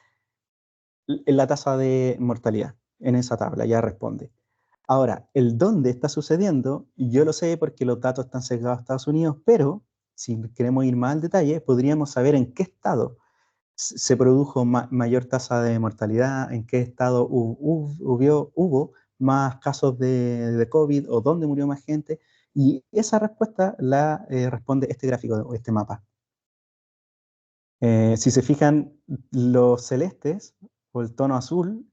es la tasa de mortalidad en esa tabla, ya responde. Ahora, el dónde está sucediendo, yo lo sé porque los datos están sesgados a Estados Unidos, pero si queremos ir más al detalle, podríamos saber en qué estado se produjo mayor tasa de mortalidad, en qué estado hubo más casos de COVID o dónde murió más gente, y esa respuesta la responde este gráfico o este mapa. Si se fijan, los celestes o el tono azul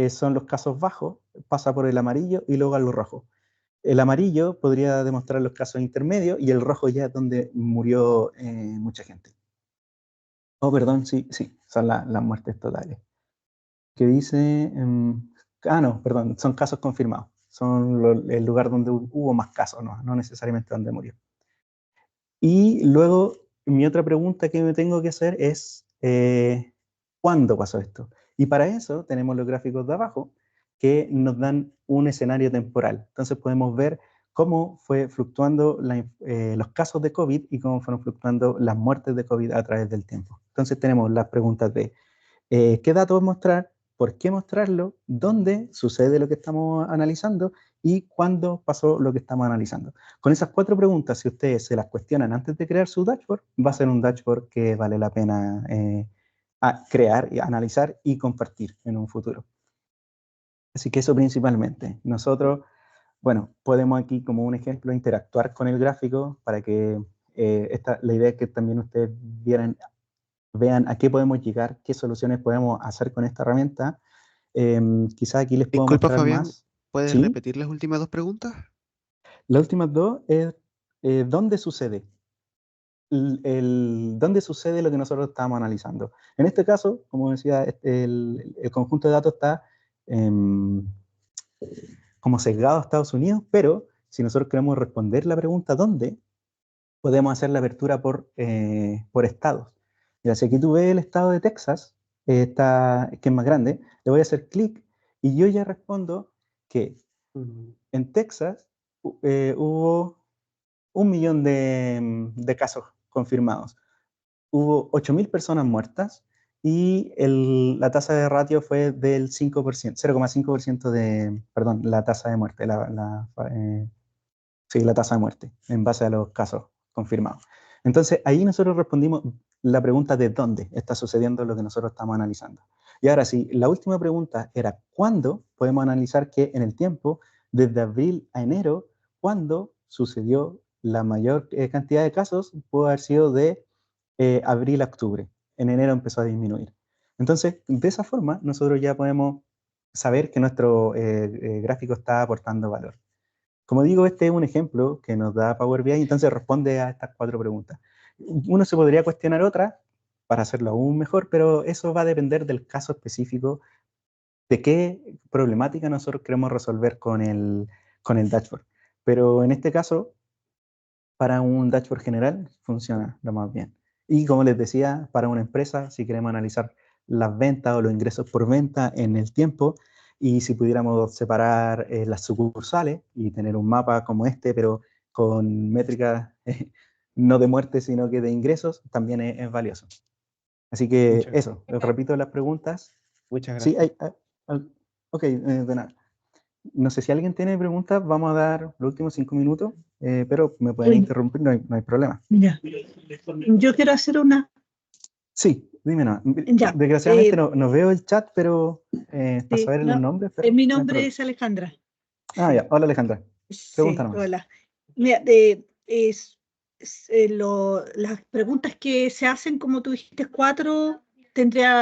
son los casos bajos, pasa por el amarillo y luego a los rojos. El amarillo podría demostrar los casos intermedios y el rojo ya es donde murió mucha gente. Oh, perdón, sí, son las muertes totales. Que dice, no, perdón, son casos confirmados. Son el lugar donde hubo más casos, no necesariamente donde murió. Y luego, mi otra pregunta que me tengo que hacer es, ¿cuándo pasó esto? Y para eso tenemos los gráficos de abajo que nos dan un escenario temporal. Entonces podemos ver cómo fue fluctuando los casos de COVID y cómo fueron fluctuando las muertes de COVID a través del tiempo. Entonces tenemos las preguntas de qué datos mostrar, por qué mostrarlo, dónde sucede lo que estamos analizando y cuándo pasó lo que estamos analizando. Con esas 4 preguntas, si ustedes se las cuestionan antes de crear su dashboard, va a ser un dashboard que vale la pena crear, analizar y compartir en un futuro. Así que eso principalmente. Nosotros, bueno, podemos aquí como un ejemplo interactuar con el gráfico para que la idea es que también ustedes vean a qué podemos llegar, qué soluciones podemos hacer con esta herramienta. Quizás aquí les puedo Disculpa, mostrar Fabián, más. ¿puedes ¿Sí? repetir las últimas 2 preguntas? Las últimas 2 es ¿dónde sucede? ¿Dónde sucede lo que nosotros estamos analizando? En este caso, como decía, el conjunto de datos está como sesgado a Estados Unidos, pero si nosotros queremos responder la pregunta ¿dónde?, podemos hacer la apertura por estados. Mira, si aquí tú ves el estado de Texas, que es más grande, le voy a hacer clic y yo ya respondo que en Texas hubo 1 millón de casos confirmados. Hubo 8.000 personas muertas y la tasa de ratio fue del 5%, 0,5% perdón, la tasa de muerte, sí, la tasa de muerte, en base a los casos confirmados. Entonces, ahí nosotros respondimos la pregunta de dónde está sucediendo lo que nosotros estamos analizando. Y ahora sí, la última pregunta era ¿cuándo? Podemos analizar que en el tiempo, desde abril a enero, ¿cuándo sucedió la mayor cantidad de casos? Puede haber sido de abril a octubre. En enero empezó a disminuir. Entonces, de esa forma, nosotros ya podemos saber que nuestro gráfico está aportando valor. Como digo, este es un ejemplo que nos da Power BI, entonces responde a estas 4 preguntas. Uno se podría cuestionar otra para hacerlo aún mejor, pero eso va a depender del caso específico, de qué problemática nosotros queremos resolver con el dashboard. Pero en este caso, para un dashboard general, funciona lo más bien. Y como les decía, para una empresa, si queremos analizar las ventas o los ingresos por venta en el tiempo, y si pudiéramos separar las sucursales y tener un mapa como este, pero con métricas no de muerte, sino que de ingresos, también es valioso. Así que Muchas eso, repito las preguntas. Muchas Sí, gracias. ok, de nada. No sé si alguien tiene preguntas, vamos a dar los últimos 5 minutos, pero me pueden interrumpir, no hay problema. Ya. Yo quiero hacer una. Sí, dime nada. Ya. Desgraciadamente no veo el chat, pero para Sí, saber los no, nombres. Pero mi no hay nombre problema. es Alejandra. Ah, ya. Hola, Alejandra. Pregunta Sí, nomás. hola. Mira, las preguntas que se hacen, como tú dijiste, 4,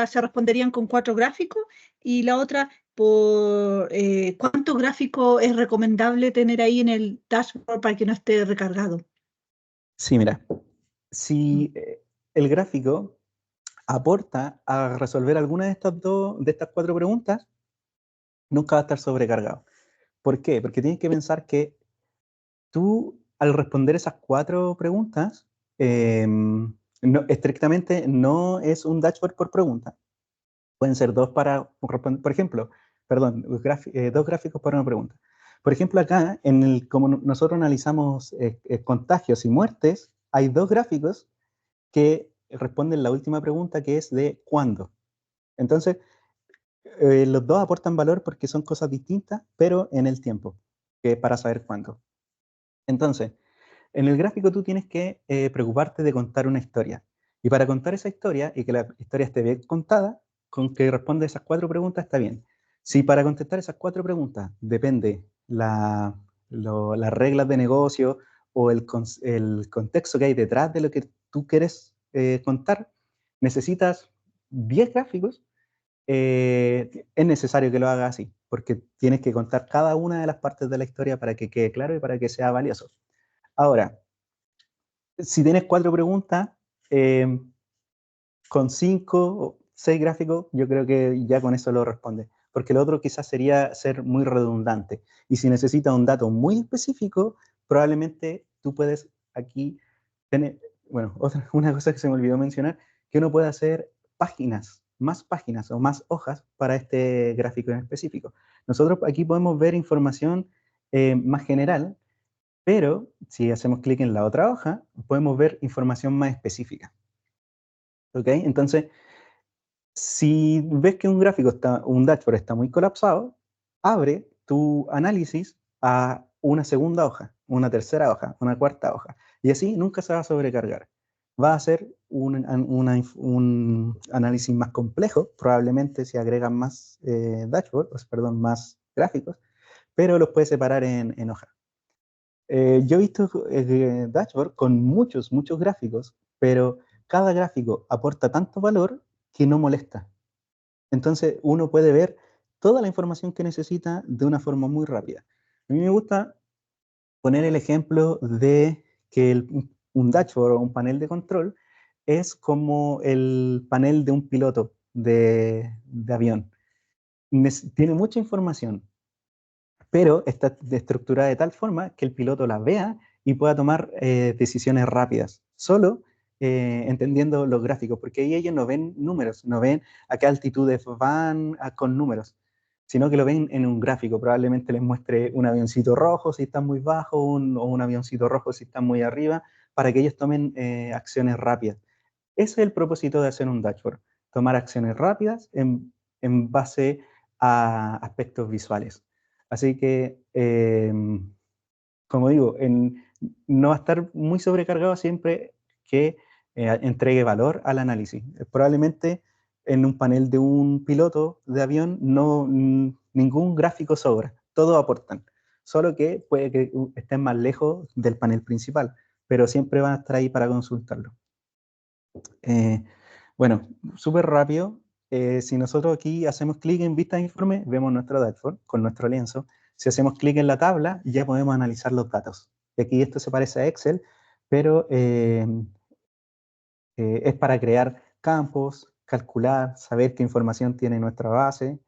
se responderían con 4 gráficos, y la otra, por cuántos gráficos es recomendable tener ahí en el dashboard para que no esté recargado. Sí, mira. Si el gráfico aporta a resolver alguna de estas 4 preguntas, nunca va a estar sobrecargado. ¿Por qué? Porque tienes que pensar que tú, al responder esas 4 preguntas, estrictamente no es un dashboard por pregunta. Pueden ser 2 para responder, por ejemplo, perdón, 2 gráficos para una pregunta. Por ejemplo, acá, como nosotros analizamos contagios y muertes, hay 2 gráficos que responden la última pregunta, que es de ¿cuándo? Entonces, los 2 aportan valor porque son cosas distintas, pero en el tiempo, que para saber cuándo. Entonces, en el gráfico tú tienes que preocuparte de contar una historia. Y para contar esa historia y que la historia esté bien contada, con que responda esas 4 preguntas está bien. Si para contestar esas 4 preguntas depende las reglas de negocio o el contexto que hay detrás de lo que tú quieres contar, necesitas 10 gráficos, es necesario que lo hagas así, porque tienes que contar cada una de las partes de la historia para que quede claro y para que sea valioso. Ahora, si tienes 4 preguntas, con 5 o 6 gráficos, yo creo que ya con eso lo responde. Porque lo otro quizás sería ser muy redundante. Y si necesitas un dato muy específico, probablemente tú puedes aquí tener, bueno, una cosa que se me olvidó mencionar, que uno puede hacer páginas o más hojas para este gráfico en específico. Nosotros aquí podemos ver información más general, pero si hacemos clic en la otra hoja, podemos ver información más específica. ¿Ok? Entonces, si ves que un dashboard está muy colapsado, abre tu análisis a una segunda hoja, una tercera hoja, una cuarta hoja. Y así nunca se va a sobrecargar. Va a ser un análisis más complejo, probablemente si agregan más más gráficos, pero los puedes separar en hojas. Yo he visto dashboard con muchos gráficos, pero cada gráfico aporta tanto valor que no molesta. Entonces uno puede ver toda la información que necesita de una forma muy rápida. A mí me gusta poner el ejemplo de que un dashboard o un panel de control es como el panel de un piloto de avión. Tiene mucha información, pero está estructurada de tal forma que el piloto la vea y pueda tomar decisiones rápidas, solo entendiendo los gráficos, porque ahí ellos no ven números, no ven a qué altitudes van con números, sino que lo ven en un gráfico. Probablemente les muestre un avioncito rojo si está muy bajo, o un avioncito rojo si está muy arriba, para que ellos tomen acciones rápidas. Ese es el propósito de hacer un dashboard, tomar acciones rápidas en base a aspectos visuales. Así que, como digo, no va a estar muy sobrecargado siempre que entregue valor al análisis. Probablemente en un panel de un piloto de avión, ningún gráfico sobra, todos aportan, solo que puede que estén más lejos del panel principal, pero siempre van a estar ahí para consultarlo. Bueno, súper rápido. Si nosotros aquí hacemos clic en vista de informe, vemos nuestro dashboard con nuestro lienzo. Si hacemos clic en la tabla, ya podemos analizar los datos. Y aquí esto se parece a Excel, pero es para crear campos, calcular, saber qué información tiene nuestra base.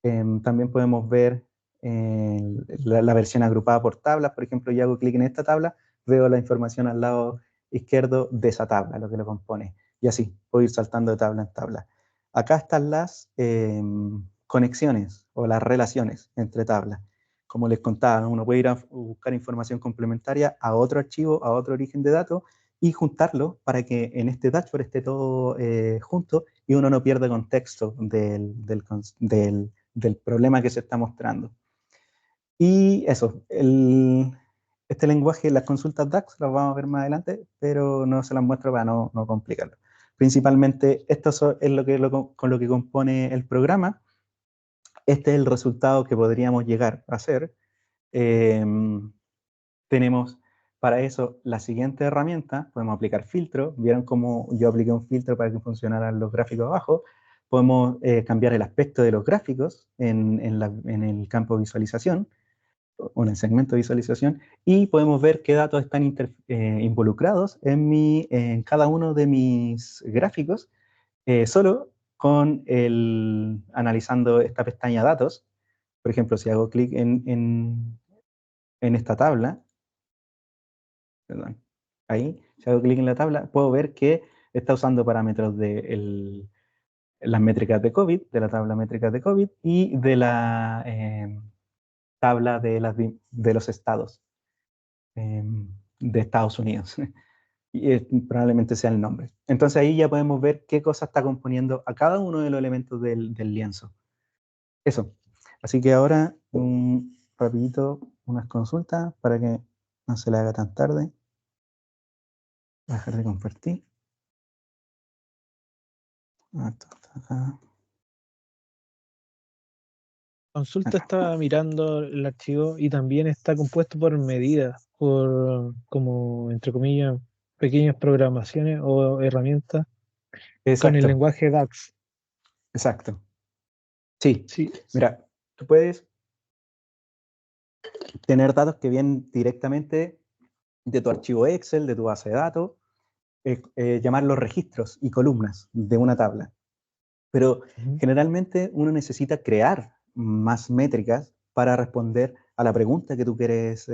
También podemos ver la versión agrupada por tablas. Por ejemplo, yo hago clic en esta tabla, veo la información al lado izquierdo de esa tabla, lo que lo compone. Y así, puedo ir saltando de tabla en tabla. Acá están las conexiones o las relaciones entre tablas. Como les contaba, uno puede ir a buscar información complementaria a otro archivo, a otro origen de datos, y juntarlo para que en este dashboard esté todo junto y uno no pierda contexto del problema que se está mostrando. Y eso, este lenguaje, las consultas DAX, las vamos a ver más adelante, pero no se las muestro para no complicarlo. Principalmente, esto es con lo que compone el programa. Este es el resultado que podríamos llegar a hacer. Tenemos para eso la siguiente herramienta, podemos aplicar filtros. Vieron cómo yo apliqué un filtro para que funcionaran los gráficos abajo. Podemos cambiar el aspecto de los gráficos en el campo de visualización o en el segmento de visualización, y podemos ver qué datos están involucrados en cada uno de mis gráficos, solo con analizando esta pestaña datos. Por ejemplo, si hago clic en esta tabla, perdón, ahí, si hago clic en la tabla, puedo ver que está usando parámetros de las métricas de COVID, de la tabla métricas de COVID y de la tabla de los estados de Estados Unidos. Y probablemente sea el nombre. Entonces ahí ya podemos ver qué cosa está componiendo a cada uno de los elementos del lienzo. Eso. Así que ahora, rapidito, unas consultas para que no se le haga tan tarde. Voy a dejar de compartir. Acá. Consulta estaba mirando el archivo y también está compuesto por medidas, por como, entre comillas, pequeñas programaciones o herramientas con el Exacto, lenguaje DAX. exacto. Sí, Sí, mira, tú puedes tener datos que vienen directamente de tu archivo Excel, de tu base de datos, llamarlos registros y columnas de una tabla. Pero generalmente uno necesita crear más métricas para responder a la pregunta que tú quieres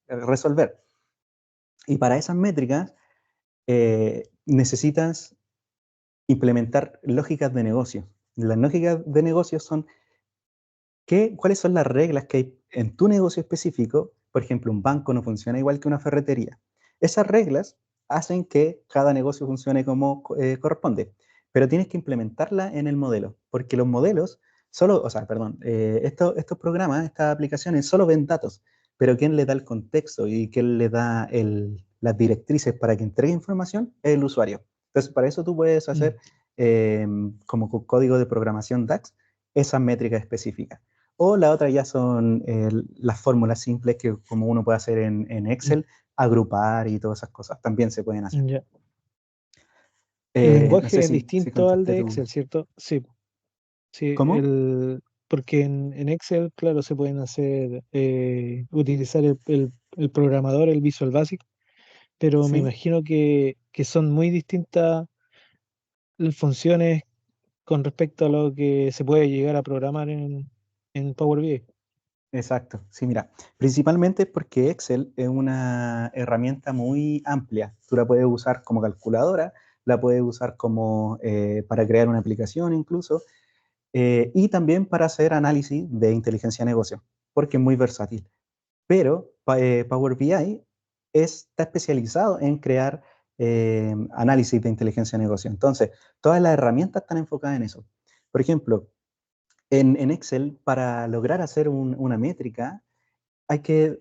resolver. Y para esas métricas necesitas implementar lógicas de negocio. Las lógicas de negocio son cuáles son las reglas que hay en tu negocio específico. Por ejemplo, un banco no funciona igual que una ferretería. Esas reglas hacen que cada negocio funcione como corresponde, pero tienes que implementarla en el modelo, porque los modelos estos programas, estas aplicaciones solo ven datos, pero quien le da el contexto y quien le da las directrices para que entregue información es el usuario. Entonces, para eso tú puedes hacer como código de programación DAX esas métricas específicas. O la otra ya son las fórmulas simples que como uno puede hacer en Excel, agrupar y todas esas cosas, también se pueden hacer. Ya. El lenguaje no sé es si distinto al contesté de tu... Excel, ¿cierto? Sí, sí, ¿Cómo? porque en Excel, claro, se pueden hacer, utilizar el programador, el Visual Basic, pero me Sí, imagino que son muy distintas las funciones con respecto a lo que se puede llegar a programar en Power BI. exacto. Sí, mira, principalmente porque Excel es una herramienta muy amplia. Tú la puedes usar como calculadora, la puedes usar como para crear una aplicación incluso, y también para hacer análisis de inteligencia de negocio, porque es muy versátil. Pero Power BI está especializado en crear análisis de inteligencia de negocio. Entonces, todas las herramientas están enfocadas en eso. Por ejemplo, en Excel, para lograr hacer una métrica, hay que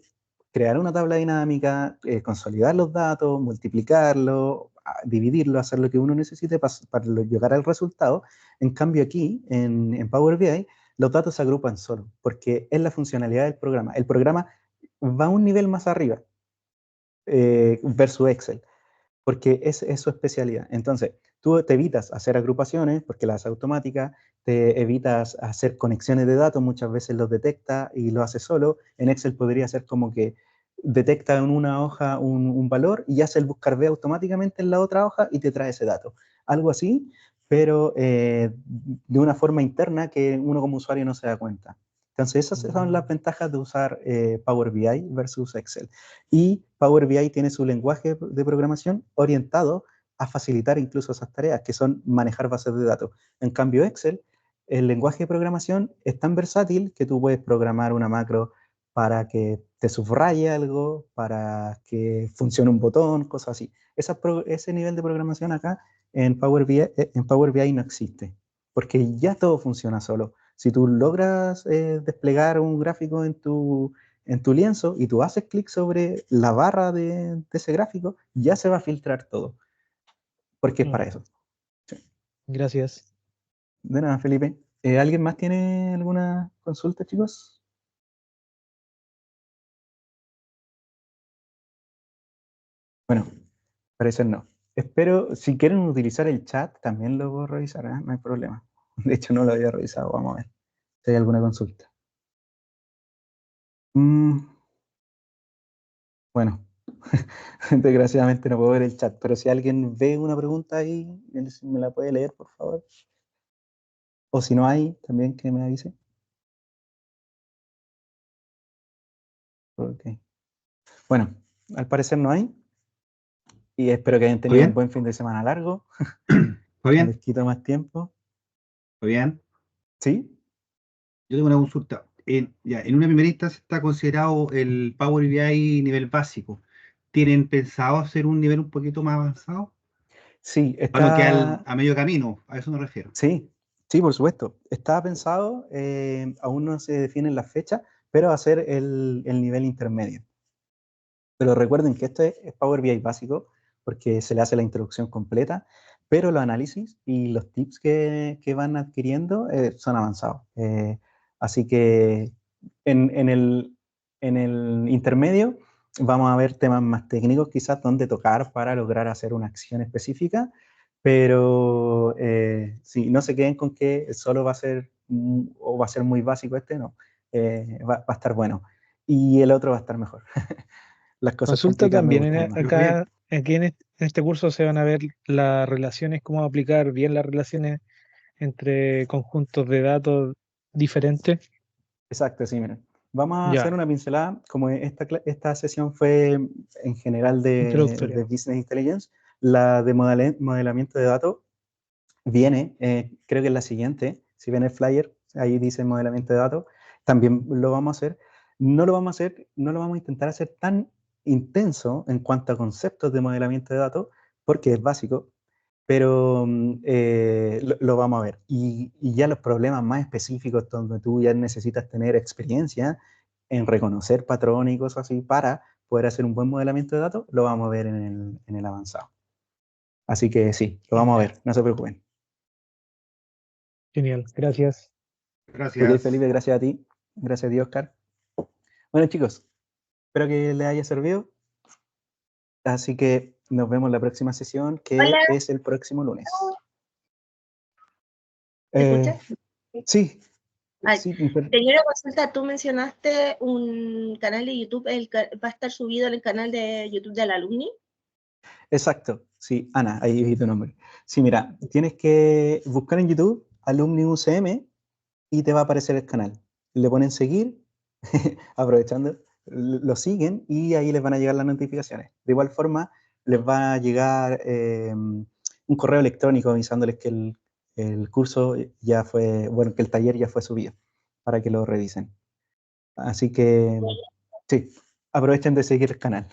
crear una tabla dinámica, consolidar los datos, multiplicarlo, dividirlo, hacer lo que uno necesite para llegar al resultado. En cambio aquí, en Power BI, los datos se agrupan solo, porque es la funcionalidad del programa. El programa va un nivel más arriba versus Excel, porque es su especialidad. Entonces, tú te evitas hacer agrupaciones, porque las automáticas, te evitas hacer conexiones de datos, muchas veces los detecta y lo hace solo. En Excel podría ser como que detecta en una hoja un valor y hace el buscar B automáticamente en la otra hoja y te trae ese dato. Algo así, pero de una forma interna que uno como usuario no se da cuenta. Entonces, esas son las ventajas de usar Power BI versus Excel. Y Power BI tiene su lenguaje de programación orientado a facilitar incluso esas tareas, que son manejar bases de datos. En cambio, Excel, el lenguaje de programación es tan versátil que tú puedes programar una macro para que te subraye algo, para que funcione un botón, cosas así. Ese nivel de programación acá en Power BI no existe, porque ya todo funciona solo. Si tú logras desplegar un gráfico en tu lienzo y tú haces clic sobre la barra de ese gráfico, ya se va a filtrar todo, porque es para eso. Sí. Gracias. De nada, Felipe. ¿Alguien más tiene alguna consulta, chicos? Bueno, parece no. Espero, si quieren utilizar el chat, también lo puedo revisar, ¿eh? No hay problema. De hecho, no lo había revisado. Vamos a ver si hay alguna consulta. Bueno, desgraciadamente no puedo ver el chat, pero si alguien ve una pregunta ahí, me la puede leer, por favor. O si no hay, también que me avise. Ok. Bueno, al parecer no hay. Y espero que hayan tenido un buen fin de semana largo. ¿Está bien? No les quito más tiempo. ¿Está bien? ¿Sí? Yo tengo una consulta. En una primera instancia está considerado el Power BI nivel básico. ¿Tienen pensado hacer un nivel un poquito más avanzado? Sí, Algo que está... a medio camino, a eso me refiero. Sí, sí, por supuesto. Estaba pensado, aún no se definen las fechas, pero hacer el nivel intermedio. Pero recuerden que esto es Power BI básico, porque se le hace la introducción completa, pero los análisis y los tips que van adquiriendo son avanzados. Así que en el intermedio vamos a ver temas más técnicos, quizás donde tocar para lograr hacer una acción específica, pero no se queden con que solo va a ser o va a ser muy básico no, va a estar bueno. Y el otro va a estar mejor. Las cosas Consulta complicadas me también gustan más. acá, aquí en este curso se van a ver las relaciones, cómo aplicar bien las relaciones entre conjuntos de datos diferentes. Exacto, sí, miren. Vamos a hacer Ya, una pincelada, como esta sesión fue en general de introductoria. Business Intelligence, la de modelamiento de datos viene, creo que es la siguiente, si ven el flyer, ahí dice modelamiento de datos, también lo vamos a hacer. No lo vamos a hacer, no lo vamos a intentar hacer tan intenso en cuanto a conceptos de modelamiento de datos, porque es básico, pero lo vamos a ver. Y ya los problemas más específicos, donde tú ya necesitas tener experiencia en reconocer patrones y cosas así para poder hacer un buen modelamiento de datos, lo vamos a ver en el avanzado. Así que sí, lo vamos a ver, no se preocupen. Genial, gracias. Ok, Gracias. Felipe, gracias a ti. Gracias a ti, Oscar. Bueno, chicos, espero que les haya servido. Así que nos vemos en la próxima sesión, que Hola. es el próximo lunes. ¿Me escuchas? Sí. Ay, Sí, tenía una consulta. Tú mencionaste un canal de YouTube, va a estar subido en el canal de YouTube del Alumni. exacto. Sí, Ana, ahí vi tu nombre. Sí, mira, tienes que buscar en YouTube Alumni UCM y te va a aparecer el canal. Le ponen seguir, aprovechando, lo siguen y ahí les van a llegar las notificaciones. De igual forma, les va a llegar un correo electrónico avisándoles que el curso ya fue, bueno, que el taller ya fue subido, para que lo revisen. Así que, sí, aprovechen de seguir el canal.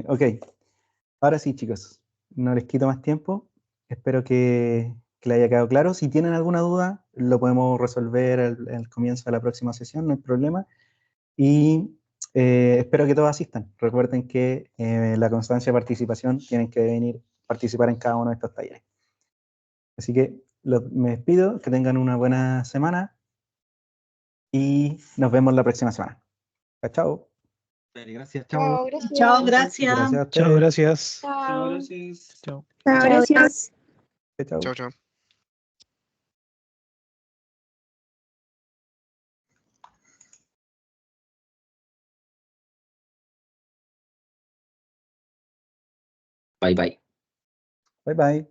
Ok, ahora sí, chicos, no les quito más tiempo. Espero que les haya quedado claro. Si tienen alguna duda, lo podemos resolver al comienzo de la próxima sesión, no hay problema. Y Espero que todos asistan. Recuerden que la constancia de participación tienen que venir participar en cada uno de estos talleres. Así que me despido, que tengan una buena semana y nos vemos la próxima semana. Chao, chao. Gracias, Chao, chao. gracias. Chao, gracias. Gracias a Chao, ustedes. gracias. Chao. Gracias. Chao. Chao, gracias. Chao. Chao, chao. Bye bye. Bye bye.